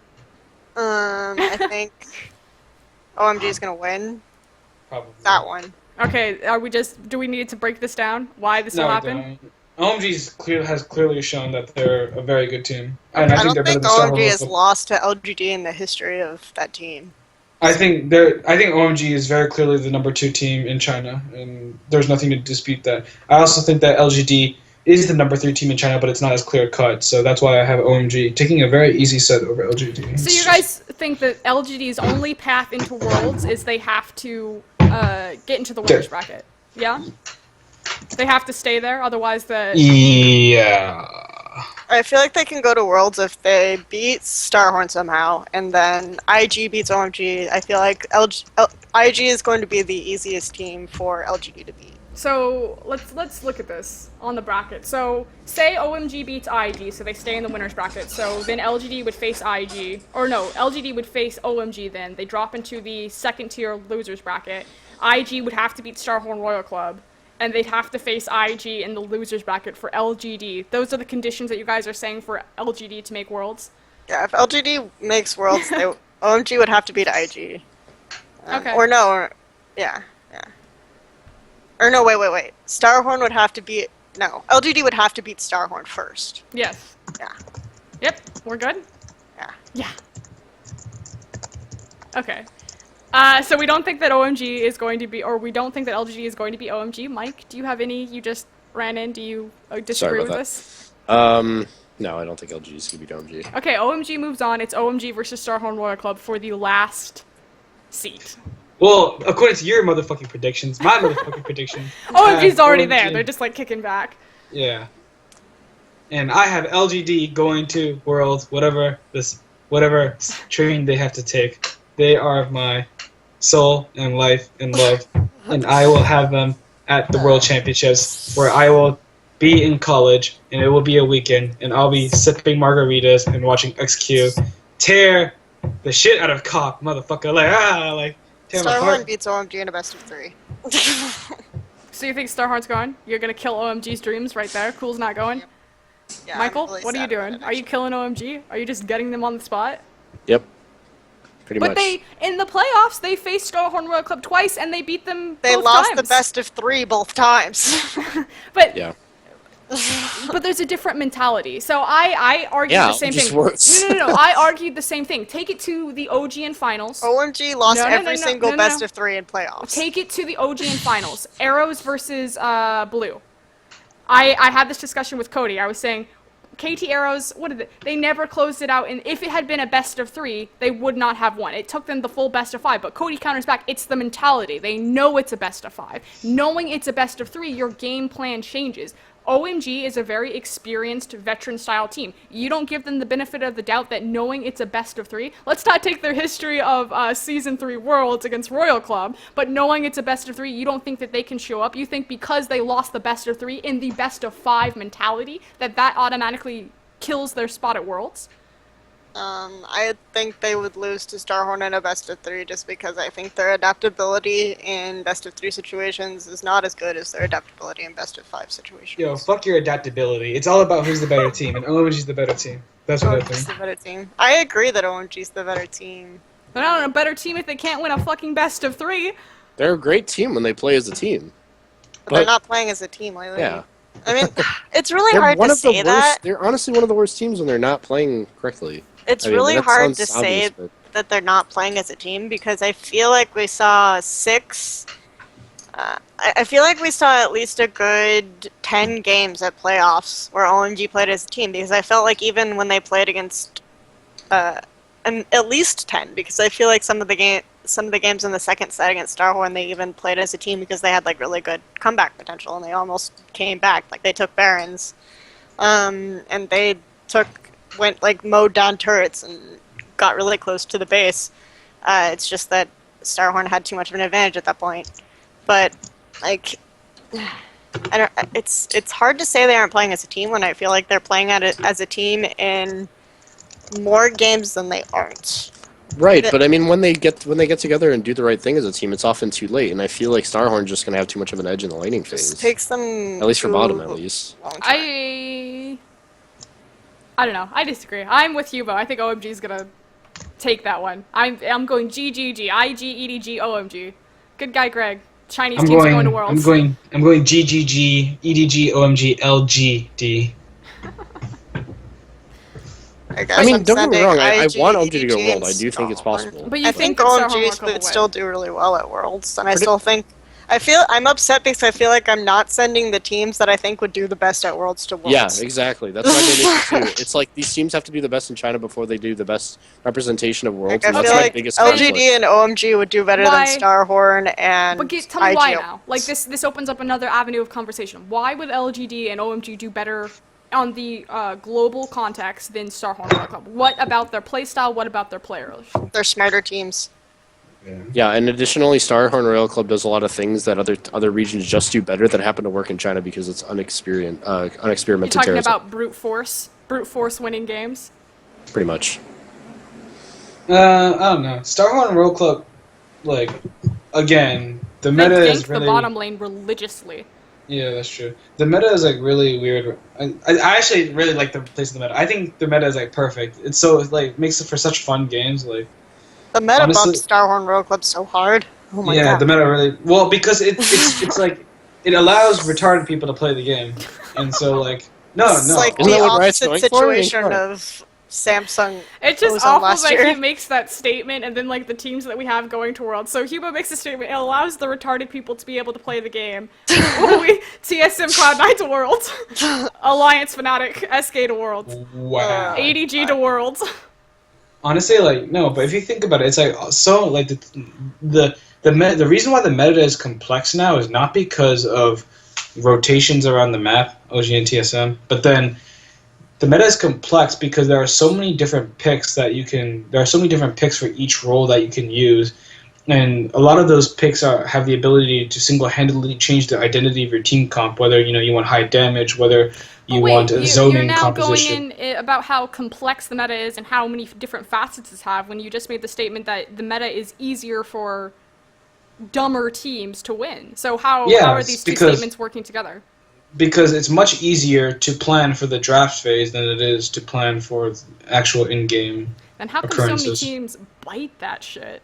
I think OMG is gonna win Probably. that one. Okay, do we need to break this down? Why this will happen? OMG has clearly shown that they're a very good team. I And I think don't they're better think than StarHorn OMG Royal has Club. lost to LGD in the history of that team. I think OMG is very clearly the number 2 team in China, and there's nothing to dispute that. I also think that LGD is the number 3 team in China, but it's not as clear cut, so that's why I have OMG taking a very easy set over LGD. So you guys think that LGD's only path into Worlds is they have to get into the winners bracket? Yeah? They have to stay there, otherwise Yeah. I feel like they can go to Worlds if they beat StarHorn somehow, and then IG beats OMG. I feel like IG is going to be the easiest team for LGD to beat. So let's look at this on the bracket. So say OMG beats IG, so they stay in the winners bracket. So then LGD would face IG, or no, LGD would face OMG. Then they drop into the second tier losers bracket. IG would have to beat StarHorn Royal Club, and they'd have to face IG in the losers bracket for LGD. Those are the conditions that you guys are saying for LGD to make Worlds. Yeah, if LGD makes Worlds, OMG would have to beat IG. Okay. Or no, yeah. Or no, wait. StarHorn would have to beat... No, LGD would have to beat StarHorn first. Yes. Yeah. Yep, we're good? Yeah. Yeah. Okay. So we don't think that OMG is going to be, or we don't think that LGD is going to be OMG. Mike, do you have any you just ran in? Do you disagree with this? No, I don't think LG is going to beat OMG. Okay, OMG moves on. It's OMG versus StarHorn Royal Club for the last seat. Well, according to your motherfucking predictions, my motherfucking prediction. OMG's already OMG. there. They're just like kicking back. Yeah. And I have LGD going to Worlds, whatever train they have to take. They are my soul and life and love, and I will have them at the World Championships, where I will be in college, and it will be a weekend, and I'll be sipping margaritas and watching XQ tear the shit out of cock, motherfucker. Tear my StarHorn heart. beats OMG in a best of 3. So you think StarHorn's going? You're gonna kill OMG's dreams right there? Cool's not going? Yeah, Michael, I'm really what are you sad about doing? it, Are you killing OMG? Are you just getting them on the spot? Yep. Pretty But much. they, in the playoffs, they faced StarHorn Royal Club twice and they beat them They both lost times. the best of 3 both times. But Yeah. But there's a different mentality. So I argued the same just thing. worse. No. I argued the same thing. Take it to the OGN finals. OMG lost every single best of 3 in playoffs. Take it to the OGN finals. Arrows versus Blue. I had this discussion with Cody. I was saying, KT Arrows, they never closed it out, and if it had been a best of 3, they would not have won. It took them the full best of 5, but Cody counters back, it's the mentality. They know it's a best of 5. Knowing it's a best of 3, your game plan changes. OMG is a very experienced veteran-style team. You don't give them the benefit of the doubt that knowing it's a best of 3, let's not take their history of Season 3 Worlds against Royal Club, but knowing it's a best of 3, you don't think that they can show up. You think because they lost the best of 3 in the best of 5 mentality, that automatically kills their spot at Worlds? I think they would lose to StarHorn in a best of 3 just because I think their adaptability in best of 3 situations is not as good as their adaptability in best of 5 situations. Yo, fuck your adaptability. It's all about who's the better team, and OMG's the better team. That's what I OMG's think. the better team. I agree that OMG's the better team. They're not a better team if they can't win a fucking best of 3. They're a great team when they play as a team. But they're not playing as a team lately. Yeah. I mean, it's really hard to say that. They're honestly one of the worst teams when they're not playing correctly. It's really hard to say that they're not playing as a team because I feel like we saw 6. I feel like we saw at least a good 10 games at playoffs where OMG played as a team because I felt like even when they played against, at least 10 because I feel like some of the games in the second set against StarHorn they even played as a team because they had like really good comeback potential and they almost came back. Like they took Barons, and they went like mowed down turrets and got really close to the base. It's just that StarHorn had too much of an advantage at that point. But like, it's hard to say they aren't playing as a team when I feel like they're playing as a team in more games than they aren't. Right, but I mean when they get together and do the right thing as a team, it's often too late, and I feel like StarHorn's just gonna have too much of an edge in the laning phase. It takes them at least for bottom, at least. I don't know. I disagree. I'm with you, but I think OMG's gonna take that one. I'm going GGG, IG, EDG, OMG. Good guy, Greg. Chinese teams are going to Worlds. I'm going GGG, EDG, OMG, LGD. I mean, don't get me wrong. I want OMG to go World. I do think it's possible. But you think OMG would still do really well at Worlds, and I still think. I'm upset because I feel like I'm not sending the teams that I think would do the best at Worlds to Worlds. Yeah, exactly. That's what I made it too. It's like these teams have to do the best in China before they do the best representation of Worlds. Like, and I that's feel my like biggest LGD conflict. and OMG would do better than StarHorn and But tell me why IG. now. Like this opens up another avenue of conversation. Why would LGD and OMG do better on the global context than StarHorn Royal Club? What about their playstyle? What about their players? They're smarter teams. Yeah, and additionally, StarHorn Royal Club does a lot of things that other regions just do better that happen to work in China because it's unexperimented. You're talking about brute force winning games? Pretty much. I don't know. StarHorn Royal Club, like, again, the meta is really... the bottom lane religiously. Yeah, that's true. The meta is, like, really weird. I actually really like the place of the meta. I think the meta is, like, perfect. It's so, like, makes it for such fun games, like... The meta bumped StarHorn Royal Club so hard. Oh my god. Yeah, the meta really... Well, because it's like... It allows retarded people to play the game. And so, like... It's like the opposite situation of Samsung. It's just awful that he makes that statement and then, like, the teams that we have going to Worlds. So Hubo makes a statement, it allows the retarded people to be able to play the game. TSM Cloud9 to Worlds. Alliance Fnatic, SK to Worlds. Wow. ADG to Worlds. Honestly, like, no, but if you think about it, it's like, so, like, the reason why the meta is complex now is not because of rotations around the map, OG and TSM, but then the meta is complex because there are so many different picks there are so many different picks for each role that you can use, and a lot of those picks have the ability to single-handedly change the identity of your team comp, whether, you want high damage, whether... You want a zoning composition. You're now going in about how complex the meta is and how many different facets it have when you just made the statement that the meta is easier for dumber teams to win. So how are these two statements working together? Because it's much easier to plan for the draft phase than it is to plan for actual in-game Then how come occurrences. so many teams bite that shit?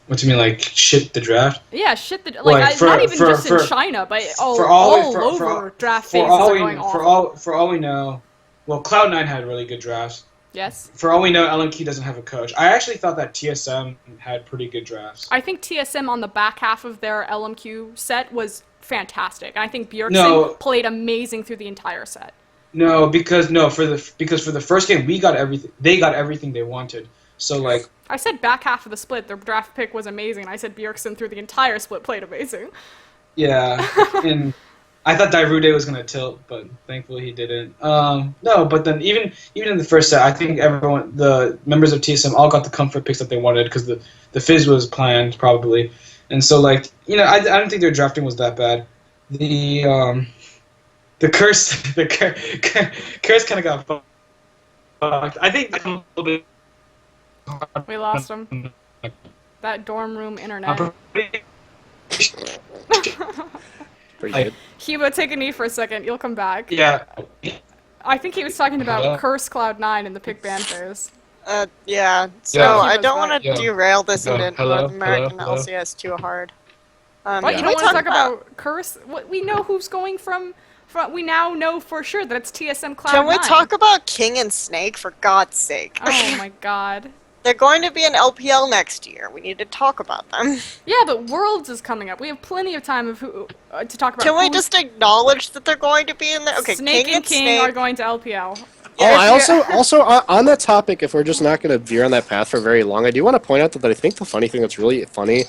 What do you mean, like shit the draft? Yeah, shit. Not even just in China, but all over draft phases are going awful. For all we know, well, Cloud9 had really good drafts. Yes. For all we know, LMQ doesn't have a coach. I actually thought that TSM had pretty good drafts. I think TSM on the back half of their LMQ set was fantastic. I think Bjergsen played amazing through the entire set. No, because for the first game we got everything. They got everything they wanted. So like. I said back half of the split, their draft pick was amazing. I said Bjergsen through the entire split played amazing. Yeah, and I thought Dairude was gonna tilt, but thankfully he didn't. No, but then even in the first set, I think the members of TSM all got the comfort picks that they wanted because the Fizz was planned probably, and so like I don't think their drafting was that bad. The curse curse kind of got fucked. I think a little bit. We lost him. That dorm room internet. Pretty good. Hugo, take a knee for a second. You'll come back. Yeah. I think he was talking about Curse Cloud9 in the pick ban phase. Yeah. So I don't want to derail this into North American LCS too hard. What? You don't want to talk about Curse? We know who's going from. We now know for sure that it's TSM Cloud9. Can we talk about King and Snake, for God's sake? Oh my god. They're going to be in LPL next year. We need to talk about them. Yeah, but Worlds is coming up. We have plenty of time to talk about. Can we just acknowledge that they're going to be in there? Okay, Snake and King are going to LPL. Yeah, I also on that topic, if we're just not going to veer on that path for very long, I do want to point out that I think the funny thing that's really funny,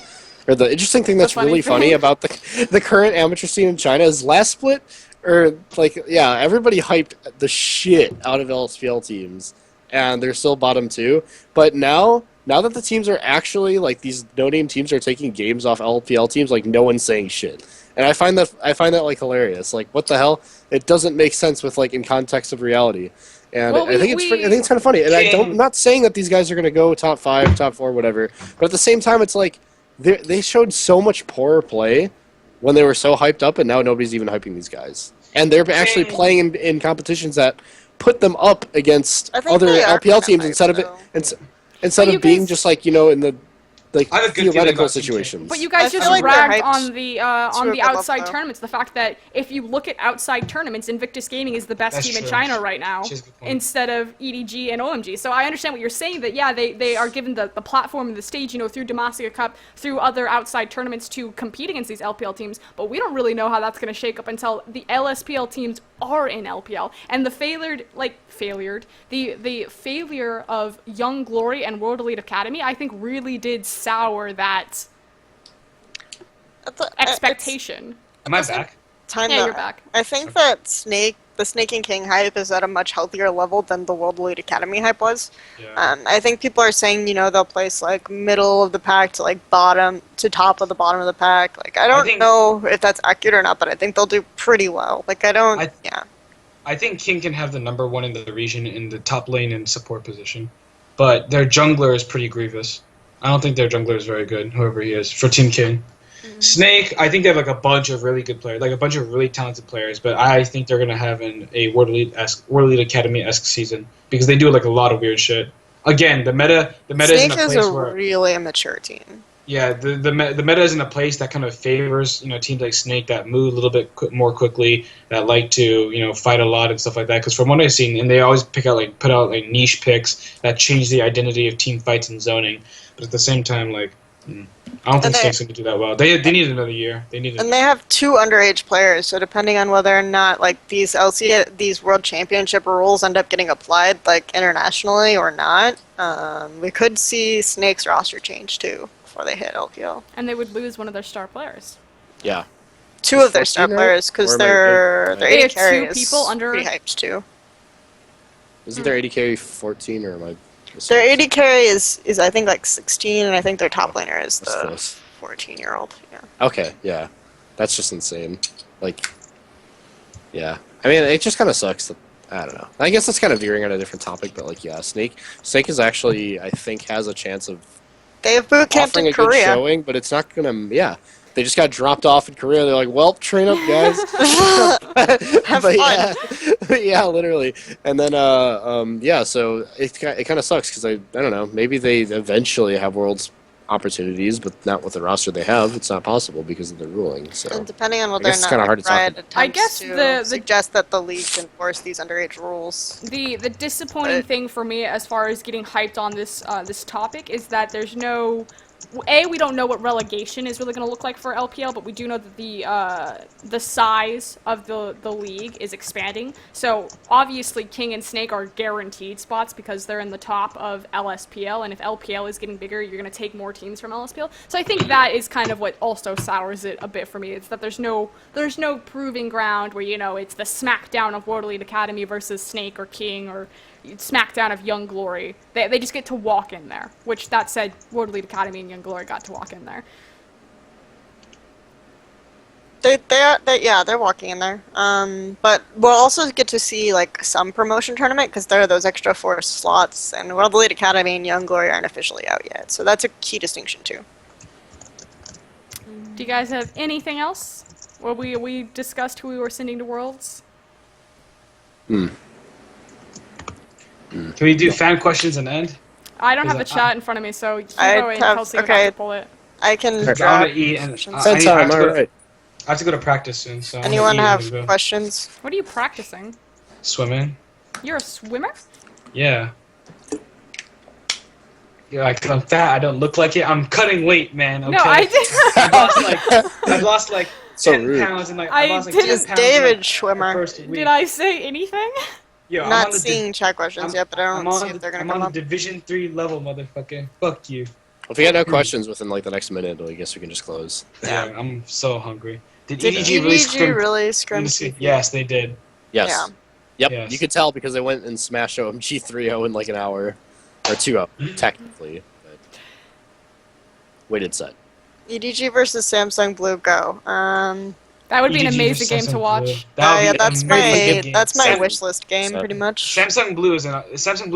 or the interesting thing that's really funny about the current amateur scene in China is last split, everybody hyped the shit out of LPL teams, and they're still bottom 2. But now that the teams are actually, like, these no-name teams are taking games off LPL teams, like, no one's saying shit. And I find that like hilarious. Like, what the hell? It doesn't make sense with, like, in context of reality. And I think it's kind of funny. And I'm not saying that these guys are going to go top 5, top 4, whatever. But at the same time, it's like they showed so much poorer play when they were so hyped up, and now nobody's even hyping these guys. And they're actually playing in competitions that put them up against other LPL teams instead of being just like in the theoretical situations. But you guys just ragged on the outside tournaments. The fact that if you look at outside tournaments, Invictus Gaming is the best team in China right now, instead of EDG and OMG. So I understand what you're saying, that yeah, they are given the platform and the stage, through Demacia Cup, through other outside tournaments to compete against these LPL teams. But we don't really know how that's going to shake up until the LSPL teams are in LPL. And the failure of Young Glory and World Elite Academy, I think, really did sour that expectation. Am I back? You're back. I think that the Snake and King hype is at a much healthier level than the World Elite Academy hype was. Yeah. I think people are saying, they'll place like middle of the pack to like bottom to top of the bottom of the pack. Like I don't know if that's accurate or not, but I think they'll do pretty well. Like I think King can have the number 1 in the region in the top lane and support position, but their jungler is pretty grievous. I don't think their jungler is very good, whoever he is, for Team King. Mm-hmm. Snake, I think they have like a bunch of really good players, like a bunch of really talented players, but I think they're gonna have a World Elite Academy-esque season because they do like a lot of weird shit. Again, the meta Snake is in a place where really immature team. Yeah, the meta is in a place that kind of favors teams like Snake that move a little bit more quickly, that like to fight a lot and stuff like that. Because from what I've seen, and they always put out niche picks that change the identity of team fights and zoning. But at the same time, I don't think Snake's going to do that well. They need another year. They have 2 underage players, so depending on whether or not these World Championship rules end up getting applied internationally or not, we could see Snake's roster change too before they hit LPL. And they would lose one of their star players. Yeah. 2 of their star players, because their AD carry is people under pretty hyped too. Isn't their AD carry 14 or am I? Their AD carry is I think 16, and I think their top laner is the 14-year-old. Yeah. Okay, yeah, that's just insane. Yeah, I mean, it just kind of sucks that, I don't know. I guess that's kind of veering on a different topic, but yeah, Snake is actually, I think, has a chance of they have boot camp in Korea. Good showing, but it's not gonna. Yeah, they just got dropped off in Korea. They're like, well, train up, guys. Have fun. Yeah, literally. And then, so it kind of sucks because I don't know. Maybe they eventually have Worlds opportunities, but not with the roster they have. It's not possible because of the ruling. So And depending on whether or guess it's not kinda hard to talk Riot about. I attempts guess to suggest that the league enforce these underage rules. The disappointing thing for me as far as getting hyped on this this topic is that there's no we don't know what relegation is really going to look like for LPL, but we do know that the size of the league is expanding. So obviously King and Snake are guaranteed spots because they're in the top of LSPL, and if LPL is getting bigger, you're going to take more teams from LSPL. So I think that is kind of what also sours it a bit for me. It's that there's no proving ground where, you know, it's the smackdown of World Elite Academy versus Snake or King or smackdown of Young Glory. They just get to walk in there, which that said World Elite Academy and Young Glory got to walk in there. They're walking in there. But we'll also get to see like some promotion tournament because there are those extra 4 slots, and World Elite Academy and Young Glory aren't officially out yet. So that's a key distinction too. Do you guys have anything else? Well, we discussed who we were sending to Worlds. Can we do fan questions and end? I don't have the chat in front of me, so Hugo and Kelsey would have to pull it. I can I'm drop gonna eat and Time, alright. I have to go to practice soon. So Anyone have I'm gonna eat questions? What are you practicing? Swimming. You're a swimmer? Yeah. Yeah, I'm fat. I don't look like it. I'm cutting weight, man. Okay? No, I did. I've lost like So 10 rude. pounds in like I I've lost like didn't- 10 Is pounds David in, like, Schwimmer? the first week. Did I say anything? Yo, I'm Not on the seeing chat questions yet, but I don't see if they're gonna I'm come on up. the Division 3 level, motherfucker. Fuck you. If we got no questions within like the next minute, I guess we can just close. Yeah, I'm so hungry. Did Did EDG really scrim? Yes, they did. Yes. Yeah. Yep. Yes. You could tell because they went and smashed OMG 3-0 in like an hour. Or 2-0, technically. But weighted set. EDG versus Samsung Blue Go. That would be an EDG amazing versus game to Samsung watch. Blue. That would Yeah, be that's an amazing my game. that's my Sam- wish list game, So- pretty much. Samsung Blue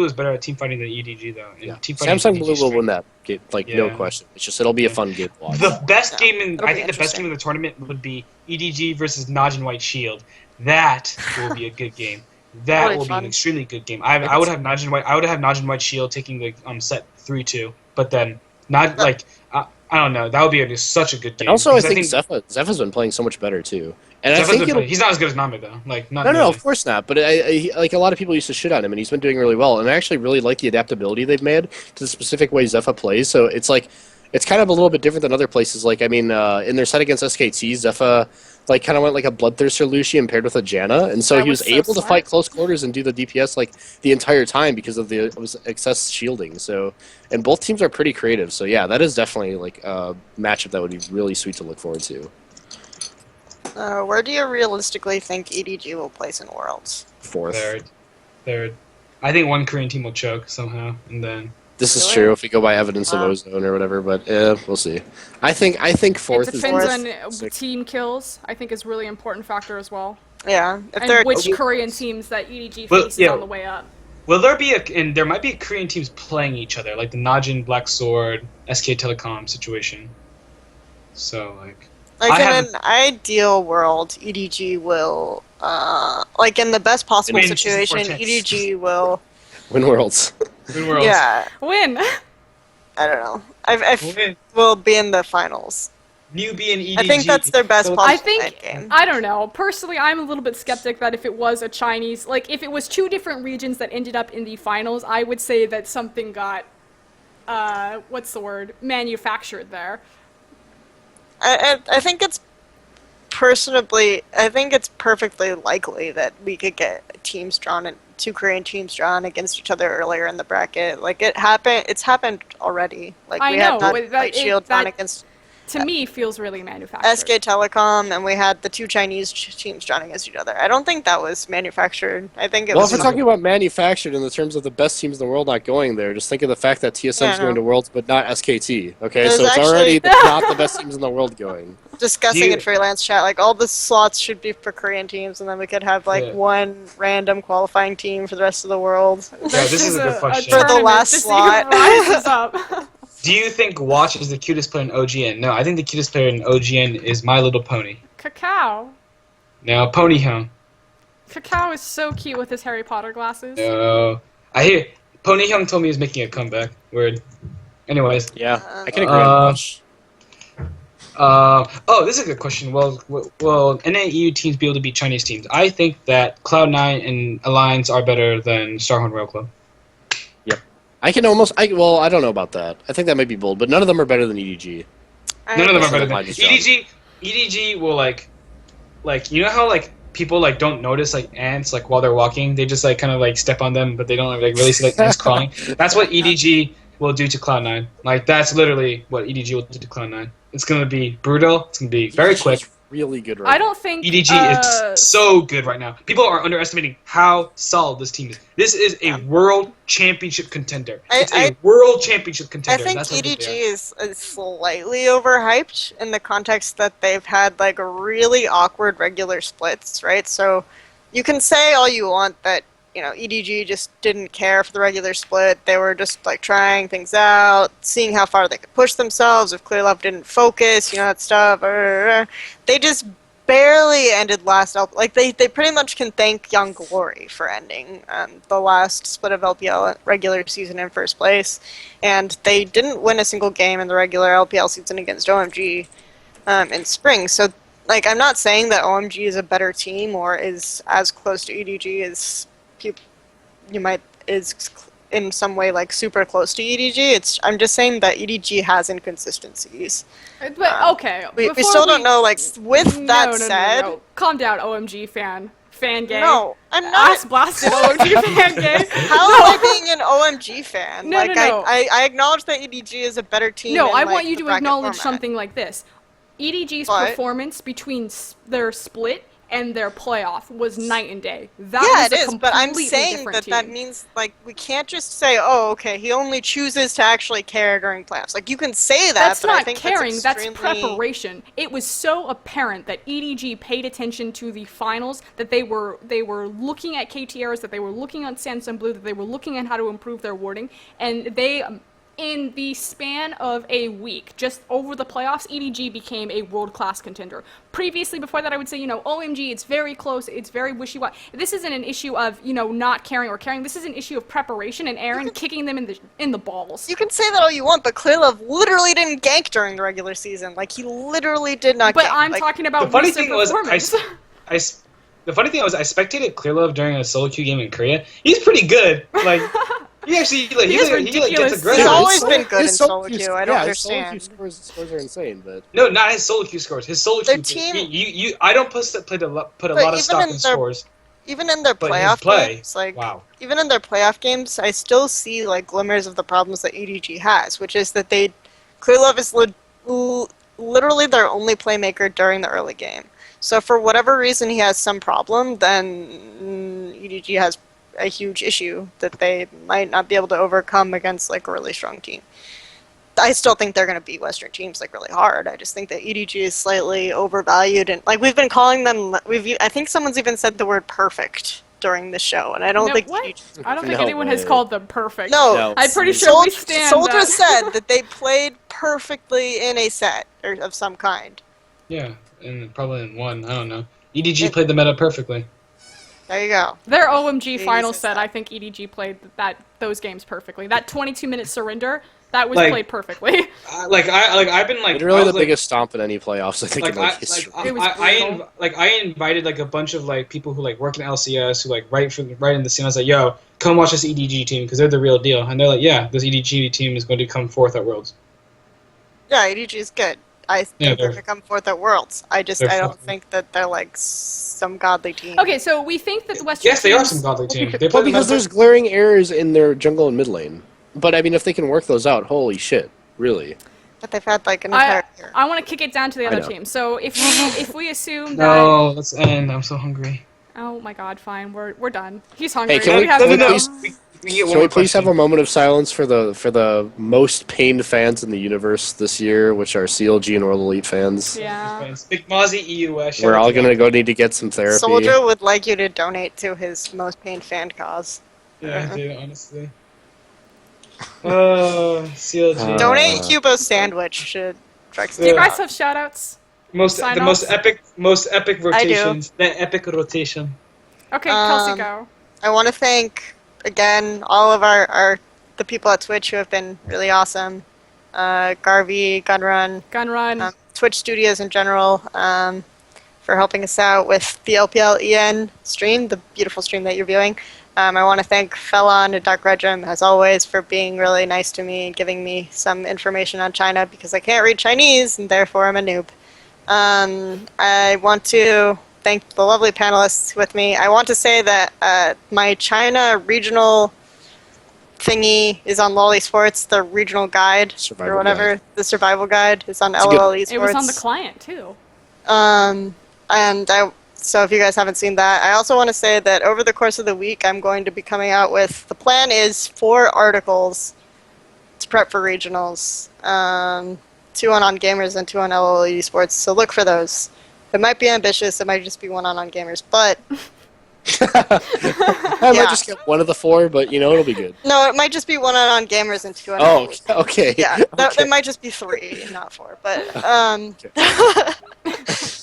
is better at team fighting than EDG though. And Yeah. team fighting Samsung EDG Blue will straight. win that game, like no Yeah. question. It's just it'll be a fun game to watch. The best Yeah, game in it'll I be think the best interesting. game in the tournament would be EDG versus Najin White Shield. That will be a good game. That That'll be will be fun. an extremely good game. I would have Najin White Shield taking the set 3-2, but then not like I don't know. That would be such a good game. And also, I because think Zepha's been playing so much better too. And I Zepha's think been it'll, playing- he's not as good as Name though. Like not no, nearly. of course not. But like a lot of people used to shit on him, and he's been doing really well. And I actually really like the adaptability they've made to the specific way Zepha plays. So it's like it's kind of a little bit different than other places. Like I mean, in their set against SKT, Zepha like kind of went like a Bloodthirster Lucian paired with a Janna, and so That he was was so able to smart. fight close quarters and do the DPS like the entire time because of the excess shielding. So and both teams are pretty creative. So yeah, that is definitely like a matchup that would be really sweet to look forward to. Where do you realistically think EDG will place in Worlds? Fourth. Third. I think one Korean team will choke somehow, and then This is Really? true if we go by evidence Wow. of ozone or whatever, but we'll see. I think fourth It is depends fourth. on Six. team kills. I think is really important factor as well. Yeah, if And they're which Korean teams that EDG Well, faces yeah. on the way up. will there be and there might be Korean teams playing each other, like the Najin Black Sword, SK Telecom situation. So like like I in have- an ideal world, EDG will like in the best possible Win situation, 64 checks. EDG will Win Worlds. Win Worlds. yeah, Win! I don't know. I Win. will be in the finals. Newbie and EDG. I think that's their best So- possible I think, end game. I don't know. Personally, I'm a little bit skeptic that if it was a Chinese, like if it was two different regions that ended up in the finals, I would say that something got, what's the word, manufactured there. I think it's I think it's perfectly likely that we could get teams drawn and two Korean teams drawn against each other earlier in the bracket. Like it's happened already. Like I we know, had that but White Shield drawn that against to me feels really manufactured. SK Telecom, and we had the two Chinese teams drawn against each other. I don't think that was manufactured. I think it Well, was. if we're talking about manufactured in the terms of the best teams in the world not going there, just think of the fact that TSM's Yeah, I going know. to Worlds, but not SKT. Okay, There's so it's actually- already not the best teams in the world going. discussing Do you- in freelance chat, like all the slots should be for Korean teams, and then we could have like Yeah. one random qualifying team for the rest of the world. Yeah, this is a good question. For the tournament last to see who slot. rises up. Do you think Watch is the cutest player in OGN? No, I think the cutest player in OGN is My Little Pony. Cacao. No, Pony Hyung. Cacao is so cute with his Harry Potter glasses. No. I hear Pony Hyung told me he's making a comeback. Word. Anyways. Yeah, I can agree on much. This is a good question. Will NAEU teams be able to beat Chinese teams? I think that Cloud9 and Alliance are better than StarHorn Royal Club. Yep. I don't know about that. I think that might be bold, but none of them are better than EDG. None of them are better than EDG. EDG will like you know how like people like don't notice like ants like while they're walking, they just like kind of like step on them, but they don't like really see like ants crawling. That's what EDG will do to Cloud9. Like that's literally what EDG will do to Cloud9. It's gonna be brutal. It's gonna be very quick. Really good right I don't think EDG is so good right now. People are underestimating how solid this team is. This is a world championship contender. It's a world championship contender. I think EDG is slightly overhyped in the context that they've had like really awkward regular splits, right? So you can say all you want that, you know, EDG just didn't care for the regular split. They were just like trying things out, seeing how far they could push themselves. If Clearlove didn't focus, you know, that stuff. They just barely ended last like they pretty much can thank Young Glory for ending the last split of LPL regular season in first place, and they didn't win a single game in the regular LPL season against OMG in spring. So like I'm not saying that OMG is a better team or is as close to EDG as is in some way like super close to EDG. I'm just saying that EDG has inconsistencies. But okay, we still don't know. Like with that said, no. Calm down, OMG fan gay. No, I'm not. Ass blasted OMG fan gay. How am I being an OMG fan? No. I acknowledge that EDG is a better team. No, I like, want you to acknowledge format. something like this. EDG's performance between their split and their playoff was night and day. That was but I'm saying different team. that means like we can't just say, oh, okay, he only chooses to actually care during playoffs. Like you can say that, that's but not I think caring. that's preparation. It was so apparent that EDG paid attention to the finals, that they were looking at KTRs, that they were looking at Samsung Blue, that they were looking at how to improve their warding, and they. In the span of a week, just over the playoffs, EDG became a world-class contender. Previously, before that, I would say, you know, OMG, it's very close, it's very wishy-washy. This isn't an issue of, you know, not caring or caring. This is an issue of preparation and Aaron kicking them in the balls. You can say that all you want, but Clearlove literally didn't gank during the regular season. Like, he literally did not gank. But I'm talking about recent performance. The funny thing was, I spectated Clearlove during a solo queue game in Korea. He's pretty good. Like, he actually he gets aggressive. He's always been good in solo queue. I don't understand. His solo queue scores are insane, but no, not his solo queue scores. His solo queue team. I don't put a lot of stock in scores. Even in their playoff games, like even in their playoff games, I still see like glimmers of the problems that EDG has, which is that Clearlove is literally their only playmaker during the early game. So for whatever reason he has some problem, then EDG has a huge issue that they might not be able to overcome against like a really strong team. I still think they're going to beat Western teams like really hard. I just think that EDG is slightly overvalued, and like we've been calling them. I think someone's even said the word perfect during the show, and I don't think I don't think anyone has called them perfect. No, I'm pretty sure we stand. Soldier said that they played perfectly in a set or of some kind. Yeah, and probably in one. I don't know. EDG played the meta perfectly. There you go. Their OMG final set, I think EDG played those games perfectly. That 22-minute surrender, that was played perfectly. I've been like literally the biggest stomp in any playoffs I think in like history. I invited like a bunch of like people who like work in LCS who like right in the scene. I was like, yo, come watch this EDG team because they're the real deal. And they're like, yeah, this EDG team is going to come fourth at Worlds. Yeah, EDG is good. I think they're going to come fourth at Worlds. I don't think that they're like some godly team. Okay, so we think that the Western Yes, they are some godly team. Because there's glaring errors in their jungle and mid lane. But I mean, if they can work those out, holy shit, really. But they've had like an entire year. I want to kick it down to the other team. So if we assume that... No, let's end. I'm so hungry. Oh my god, fine. We're done. He's hungry. Hey, can we please have a moment of silence for the most pained fans in the universe this year, which are CLG and World Elite fans? Yeah. Big Mozzie EUS. We're all gonna need to get some therapy. Soldier would like you to donate to his most pained fan cause. Yeah, dude, honestly. CLG. Donate Cubo's sandwich to Drexel. Do you guys have shoutouts? The most epic rotations. The epic rotation. Okay, Kelsey, go. I want to thank again all of the people at Twitch who have been really awesome. Garvey, Gunrun. Twitch Studios in general, for helping us out with the LPLen stream, the beautiful stream that you're viewing. I want to thank Felon and Dark Regim, as always, for being really nice to me and giving me some information on China, because I can't read Chinese, and therefore I'm a noob. I want to thank the lovely panelists with me. I want to say that my China regional thingy is on Lolly Sports, the regional guide, Survival or whatever. guide. The survival guide is on It's a LOL good- Esports. It was on the client, too. So if you guys haven't seen that, I also want to say that over the course of the week, I'm going to be coming out with, the plan is 4 articles to prep for regionals. 2 on Gamers and 2 on LOL Esports, so look for those. It might be ambitious, it might just be 1 on Gamers, but... I might just get one of the 4, but it'll be good. No, it might just be 1 on Gamers and 2 on LOL. Oh, okay. Yeah, Okay. that might just be 3, not 4, but...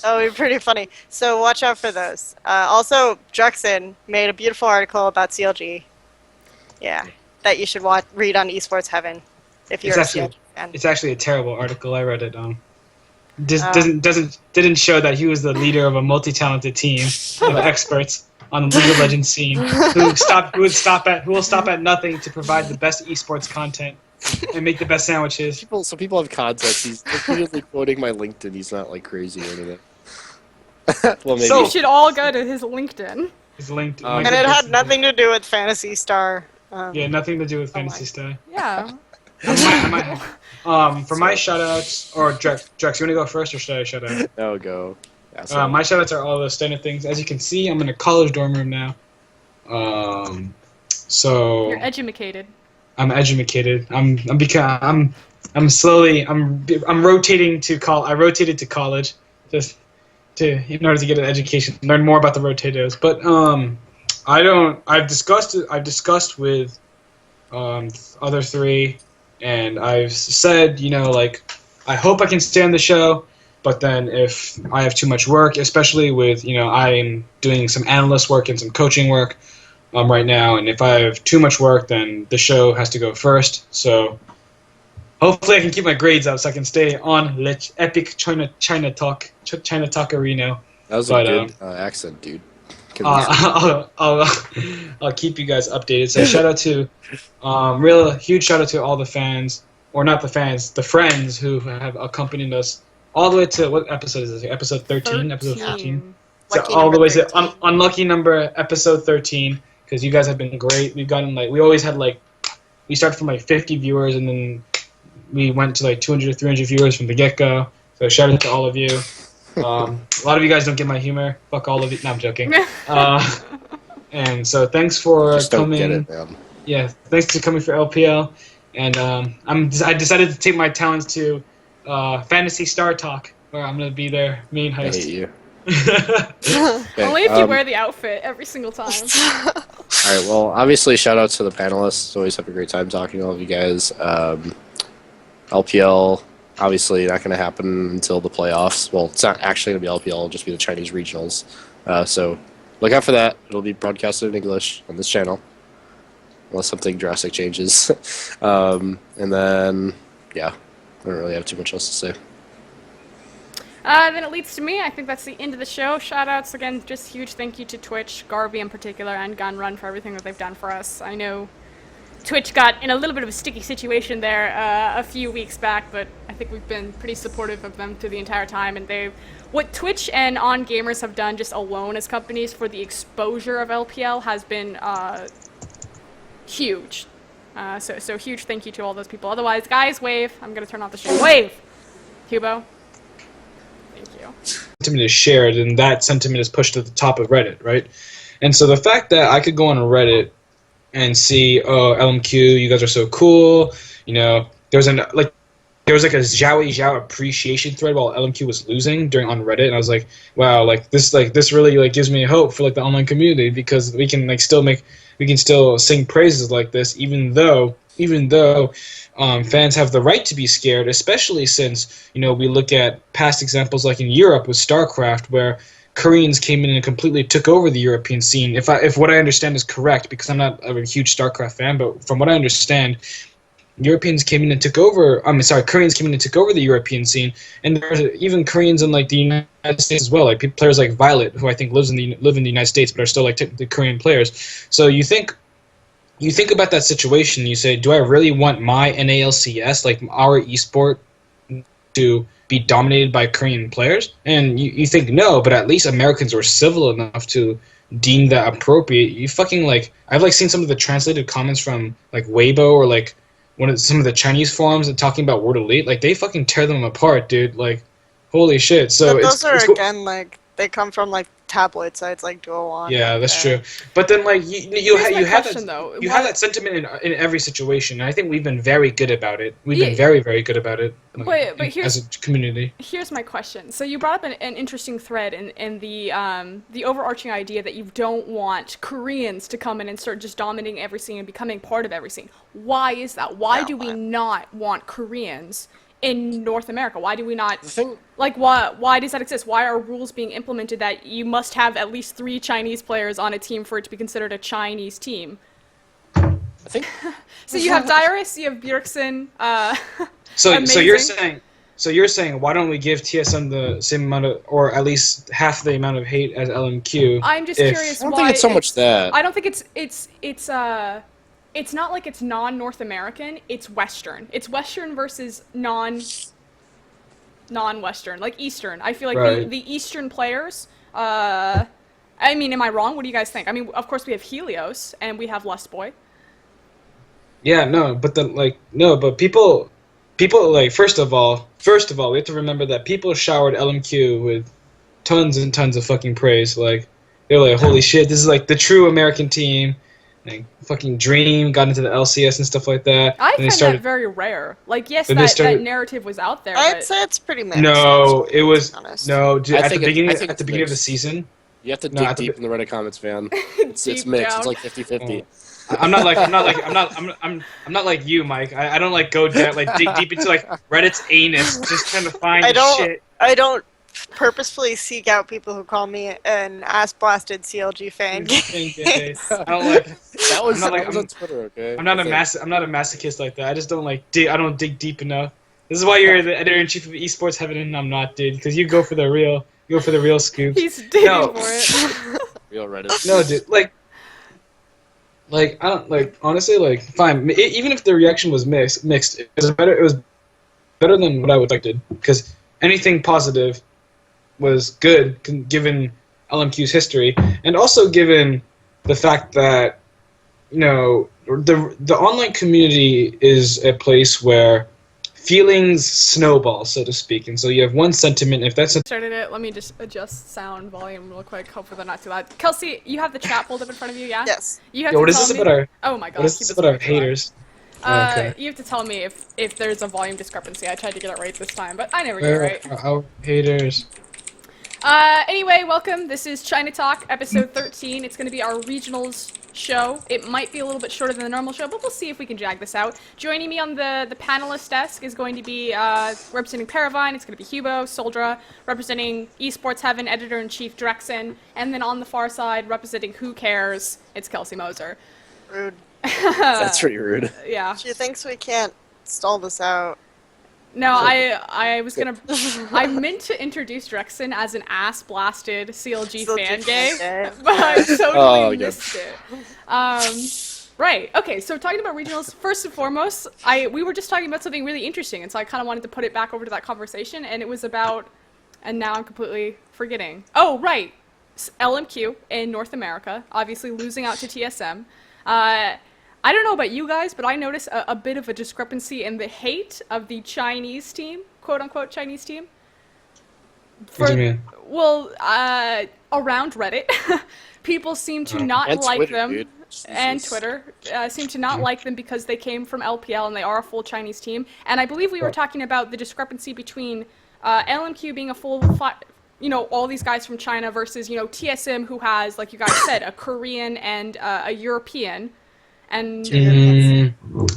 That would be pretty funny. So watch out for those. Also, Druxin made a beautiful article about CLG. Yeah, that you should read on Esports Heaven if you're a CLG fan. It's actually a terrible article. I read it. Didn't show that he was the leader of a multi-talented team of experts on the League of Legends scene who will stop at nothing to provide the best esports content and make the best sandwiches. People have context. He's repeatedly quoting my LinkedIn. He's not like crazy or anything. Well, maybe. You should all go to his LinkedIn. His linked, And it had nothing to do with Phantasy Star. Yeah, nothing to do with Fantasy Star. Yeah. For my shoutouts, or Drex, you want to go first, or should I shout out? No, go. My shoutouts are all those standard things. As you can see, I'm in a college dorm room now. So You're edumacated. I'm edumacated. I'm rotating to I rotated to college just in order to get an education, learn more about the rotators. But I've discussed with other 3, and I've said, I hope I can stay on the show, but then if I have too much work, especially with, I'm doing some analyst work and some coaching work right now, and if I have too much work, then the show has to go first. So hopefully I can keep my grades up so I can stay on Epic China Talk Arena. That was a good accent, dude. I'll keep you guys updated. So shout out to real huge shout out to all the fans, or not the fans, the friends who have accompanied us all the way to, what episode is this? Episode 13? Episode 14? So all the way to unlucky number episode 13, because you guys have been great. We've gotten we always had we started from 50 viewers, and then we went to 200 or 300 viewers from the get-go. So shout out to all of you. A lot of you guys don't get my humor. Fuck all of you. No, I'm joking. And so thanks for Just don't coming. get it, man. Yeah, thanks for coming for LPL. And I decided to take my talents to Fantasy Star Talk, where I'm gonna be their main I host. hate you. Only if you wear the outfit every single time. Alright, well, obviously, shout out to the panelists. Always have a great time talking to all of you guys. LPL, obviously, not going to happen until the playoffs. Well, it's not actually going to be LPL, it'll just be the Chinese regionals. So look out for that. It'll be broadcasted in English on this channel, unless something drastic changes. And then, yeah, I don't really have too much else to say. Then it leads to me. I think that's the end of the show. Shoutouts again, just huge thank you to Twitch, Garvey in particular, and Gunrun for everything that they've done for us. I know Twitch got in a little bit of a sticky situation there a few weeks back, but I think we've been pretty supportive of them through the entire time. And what Twitch and On Gamers have done just alone as companies for the exposure of LPL has been huge. So huge thank you to all those people. Otherwise, guys, wave. I'm gonna turn off the show. Wave, Hubo. Thank you. Sentiment is shared, and that sentiment is pushed to the top of Reddit, right? And so the fact that I could go on Reddit and see, oh, LMQ, you guys are so cool. There was a Zhao appreciation thread while LMQ was losing on Reddit, and I was like, wow, this really gives me hope for the online community, because we can still sing praises like this, even though fans have the right to be scared, especially since we look at past examples like in Europe with StarCraft, where Koreans came in and completely took over the European scene. If what I understand is correct, because I'm not a huge StarCraft fan, but from what I understand, Europeans came in and took over. Koreans came in and took over the European scene, and there are even Koreans in like the United States as well. Like players like Violet, who I think live in the United States, but are still like technically Korean players. So you think about that situation. You say, do I really want my NALCS, like our esport, to be dominated by Korean players? And you think no, but at least Americans were civil enough to deem that appropriate. You fucking like I've like seen some of the translated comments from like Weibo or like some of the Chinese forums and talking about World Elite. Like they fucking tear them apart, dude. Like holy shit. So but those are again like they come from like tabloid sites like Duo One. Yeah, that's true. But then like you have that sentiment in every situation. And I think we've been very good about it. We've been very, very good about it. Like, but as a community. Here's my question. So you brought up an interesting thread in the overarching idea that you don't want Koreans to come in and start just dominating every scene and becoming part of every scene. Why is that? Why do we not want Koreans in North America? Why do we not, why does that exist? Why are rules being implemented that you must have at least 3 Chinese players on a team for it to be considered a Chinese team? I think. So you have Dyrus, you have Bjergsen, So you're saying why don't we give TSM the same amount of, or at least half the amount of hate as LMQ? I'm just curious why. I don't think it's so much that. I don't think it's not like it's non-North American, it's Western. It's Western versus non-Western, like Eastern. I feel like the Eastern players, I mean, am I wrong? What do you guys think? I mean, of course we have Helios, and we have Lustboy. Yeah, but people, like, first of all, we have to remember that people showered LMQ with tons and tons of fucking praise. Like, they're like, holy shit, this is like the true American team. Like, fucking Dream got into the LCS and stuff like that. I find that very rare. Like, yes, that narrative was out there. I'd say it's pretty mixed. No, it was no. Dude, at the beginning of the season, you have to dig deep in the Reddit comments, man. It's mixed. Down. It's like 50-50. I'm not like you, Mike. I don't like go down, like dig deep into like Reddit's anus, just trying to find shit. I don't purposefully seek out people who call me an ass-blasted CLG fan. I don't like. That was on Twitter, okay? I'm not a masochist like that. I just don't I don't dig deep enough. This is why you're the editor-in-chief of Esports Heaven, and I'm not, dude. Because you go for the real scoops. He's digging for it. Real Reddit. No, dude. Like I don't like honestly like fine. Even if the reaction was mixed, it was better than what I would expected. Because anything positive was good given LMQ's history, and also given the fact that the online community is a place where feelings snowball, so to speak, and so you have one sentiment. If that's started it, let me just adjust sound volume real quick. Hopefully they're not too loud. Kelsey, you have the chat pulled up in front of you, yeah? Yes. You have to what is tell this me... about our? Oh my god. What is this about our haters? Okay. You have to tell me if there's a volume discrepancy. I tried to get it right this time, but I never get it right. Our haters. Anyway, welcome. This is China Talk, episode 13. It's going to be our regionals show. It might be a little bit shorter than the normal show, but we'll see if we can drag this out. Joining me on the panelist desk is going to be representing Paravine. It's going to be Hubo, Soldra, representing Esports Heaven, editor-in-chief Drexen, and then on the far side, representing Who Cares, it's Kelsey Moser. Rude. That's pretty rude. Yeah. She thinks we can't stall this out. No, I was gonna. I meant to introduce Drexen as an ass-blasted CLG fan gay, but I totally missed it. Right. Okay. So talking about regionals, first and foremost, we were just talking about something really interesting, and so I kind of wanted to put it back over to that conversation, and it was about, and now I'm completely forgetting. Oh, right. LMQ in North America, obviously losing out to TSM. I don't know about you guys, but I noticed a bit of a discrepancy in the hate of the Chinese team, quote-unquote Chinese team. What do you mean? Well, around Reddit, people seem to not like Twitter, them. Dude. And Twitter seem to not like them because they came from LPL and they are a full Chinese team. And I believe we were talking about the discrepancy between LMQ being a full... all these guys from China versus, TSM, who has, like you guys said, a Korean and a European. And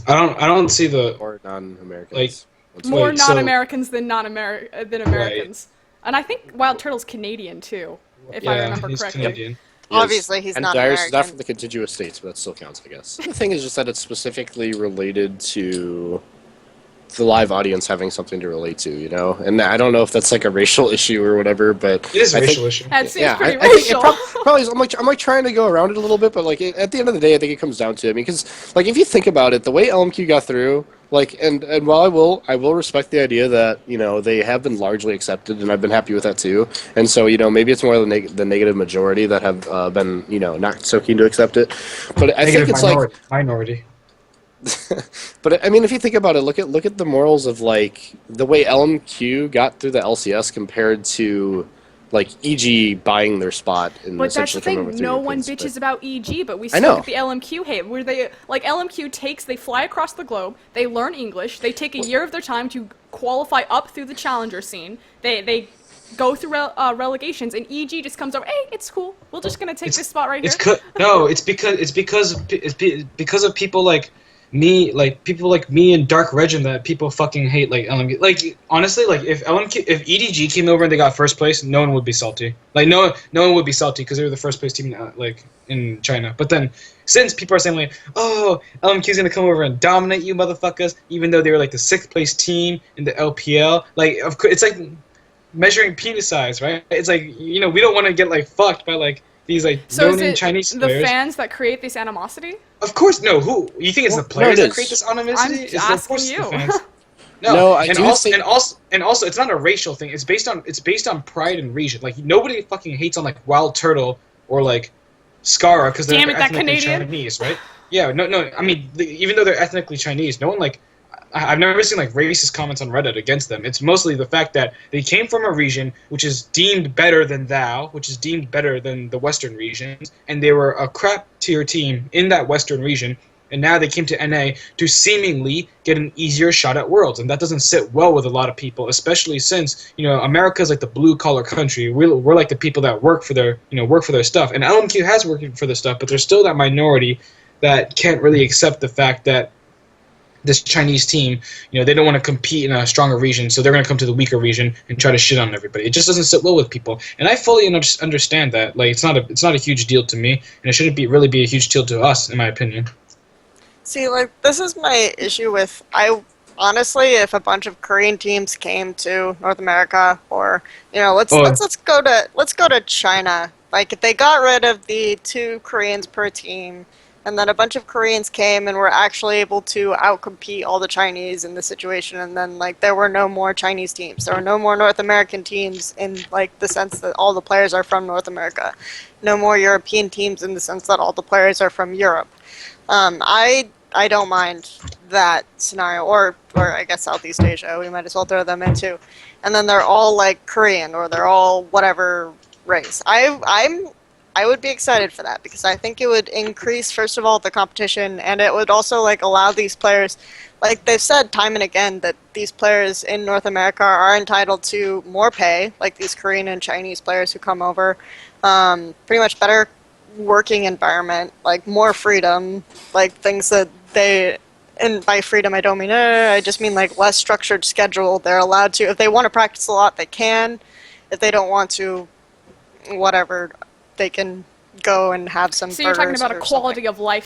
I don't see the or non-Americans. More non-Americans than Americans. Right. And I think Wild Turtle's Canadian too, if I remember correctly. Canadian. obviously he's and not Darius is not American. from the contiguous states, but that still counts, I guess. The thing is just that it's specifically related to the live audience having something to relate to, you know? And I don't know if that's like a racial issue or whatever, but It is a I racial think, issue. That seems yeah, pretty I think it racial. probably is. I'm like trying to go around it a little bit, but like at the end of the day, I think it comes down to it. I mean, because like if you think about it, the way LMQ got through, like, and while I will respect the idea that you know they have been largely accepted, and I've been happy with that too. And so you know maybe it's more the negative majority that have been you know not so keen to accept it, but I think it's like. Minority. But I mean, if you think about it, look at the morals of like the way LMQ got through the LCS compared to like EG buying their spot and But that's the essentially coming over thing, through no one Europeans, bitches but- about EG, but we I still know. get the LMQ hate. Where they, like, LMQ they fly across the globe, they learn English, they take a year of their time to qualify up through the challenger scene, they go through relegations, and EG just comes over, hey, it's cool, we're just gonna take this spot right here. No, it's because of people like me and Dark Regin that people fucking hate like LMQ. Like honestly, like if EDG came over and they got first place, no one would be salty. Like no one would be salty because they were the first place team like in China. But then since people are saying like, oh, LMQ's gonna come over and dominate you motherfuckers, even though they were like the 6th place team in the LPL, like of course it's like measuring penis size, right? It's like you know we don't want to get like fucked by like these like So is no-name it Chinese the players. fans that create this animosity? Of course, no. Who you think it's the players no, it that is. create this animosity? I'm It's asking of course you. the fans. No, I and do also, think- and also, it's not a racial thing. It's based on pride and region. Like nobody fucking hates on like Wild Turtle or like Skara because they're Damn it, that ethnically Canadian. Chinese, right? Yeah, no. I mean, even though they're ethnically Chinese, no one like. I've never seen like racist comments on Reddit against them. It's mostly the fact that they came from a region which is deemed better than thou, which is deemed better than the Western regions, and they were a crap tier team in that Western region, and now they came to NA to seemingly get an easier shot at Worlds, and that doesn't sit well with a lot of people, especially since you know America's like the blue collar country. We're like the people that work for their stuff, and LMQ has worked for their stuff, but there's still that minority that can't really accept the fact that this Chinese team, you know, they don't want to compete in a stronger region, so they're going to come to the weaker region and try to shit on everybody. It just doesn't sit well with people, and I fully understand that. Like, it's not a huge deal to me, and it shouldn't really be a huge deal to us, in my opinion. See, like, this is my issue with, honestly, if a bunch of Korean teams came to North America, or, you know, let's go to China. Like, if they got rid of the 2 Koreans per team, and then a bunch of Koreans came and were actually able to outcompete all the Chinese in the situation, and then, like, there were no more Chinese teams. There were no more North American teams in, like, the sense that all the players are from North America. No more European teams in the sense that all the players are from Europe. I don't mind that scenario, or I guess Southeast Asia, we might as well throw them in too. And then they're all, like, Korean, or they're all whatever race. I would be excited for that because I think it would increase, first of all, the competition, and it would also like allow these players, like they've said time and again, that these players in North America are entitled to more pay, like these Korean and Chinese players who come over, pretty much better working environment, like more freedom, like things that they, and by freedom I don't mean, I just mean like less structured schedule. They're allowed to, if they want to practice a lot, they can. If they don't want to, whatever, they can go and have some So you're talking burgers about a or quality something. of life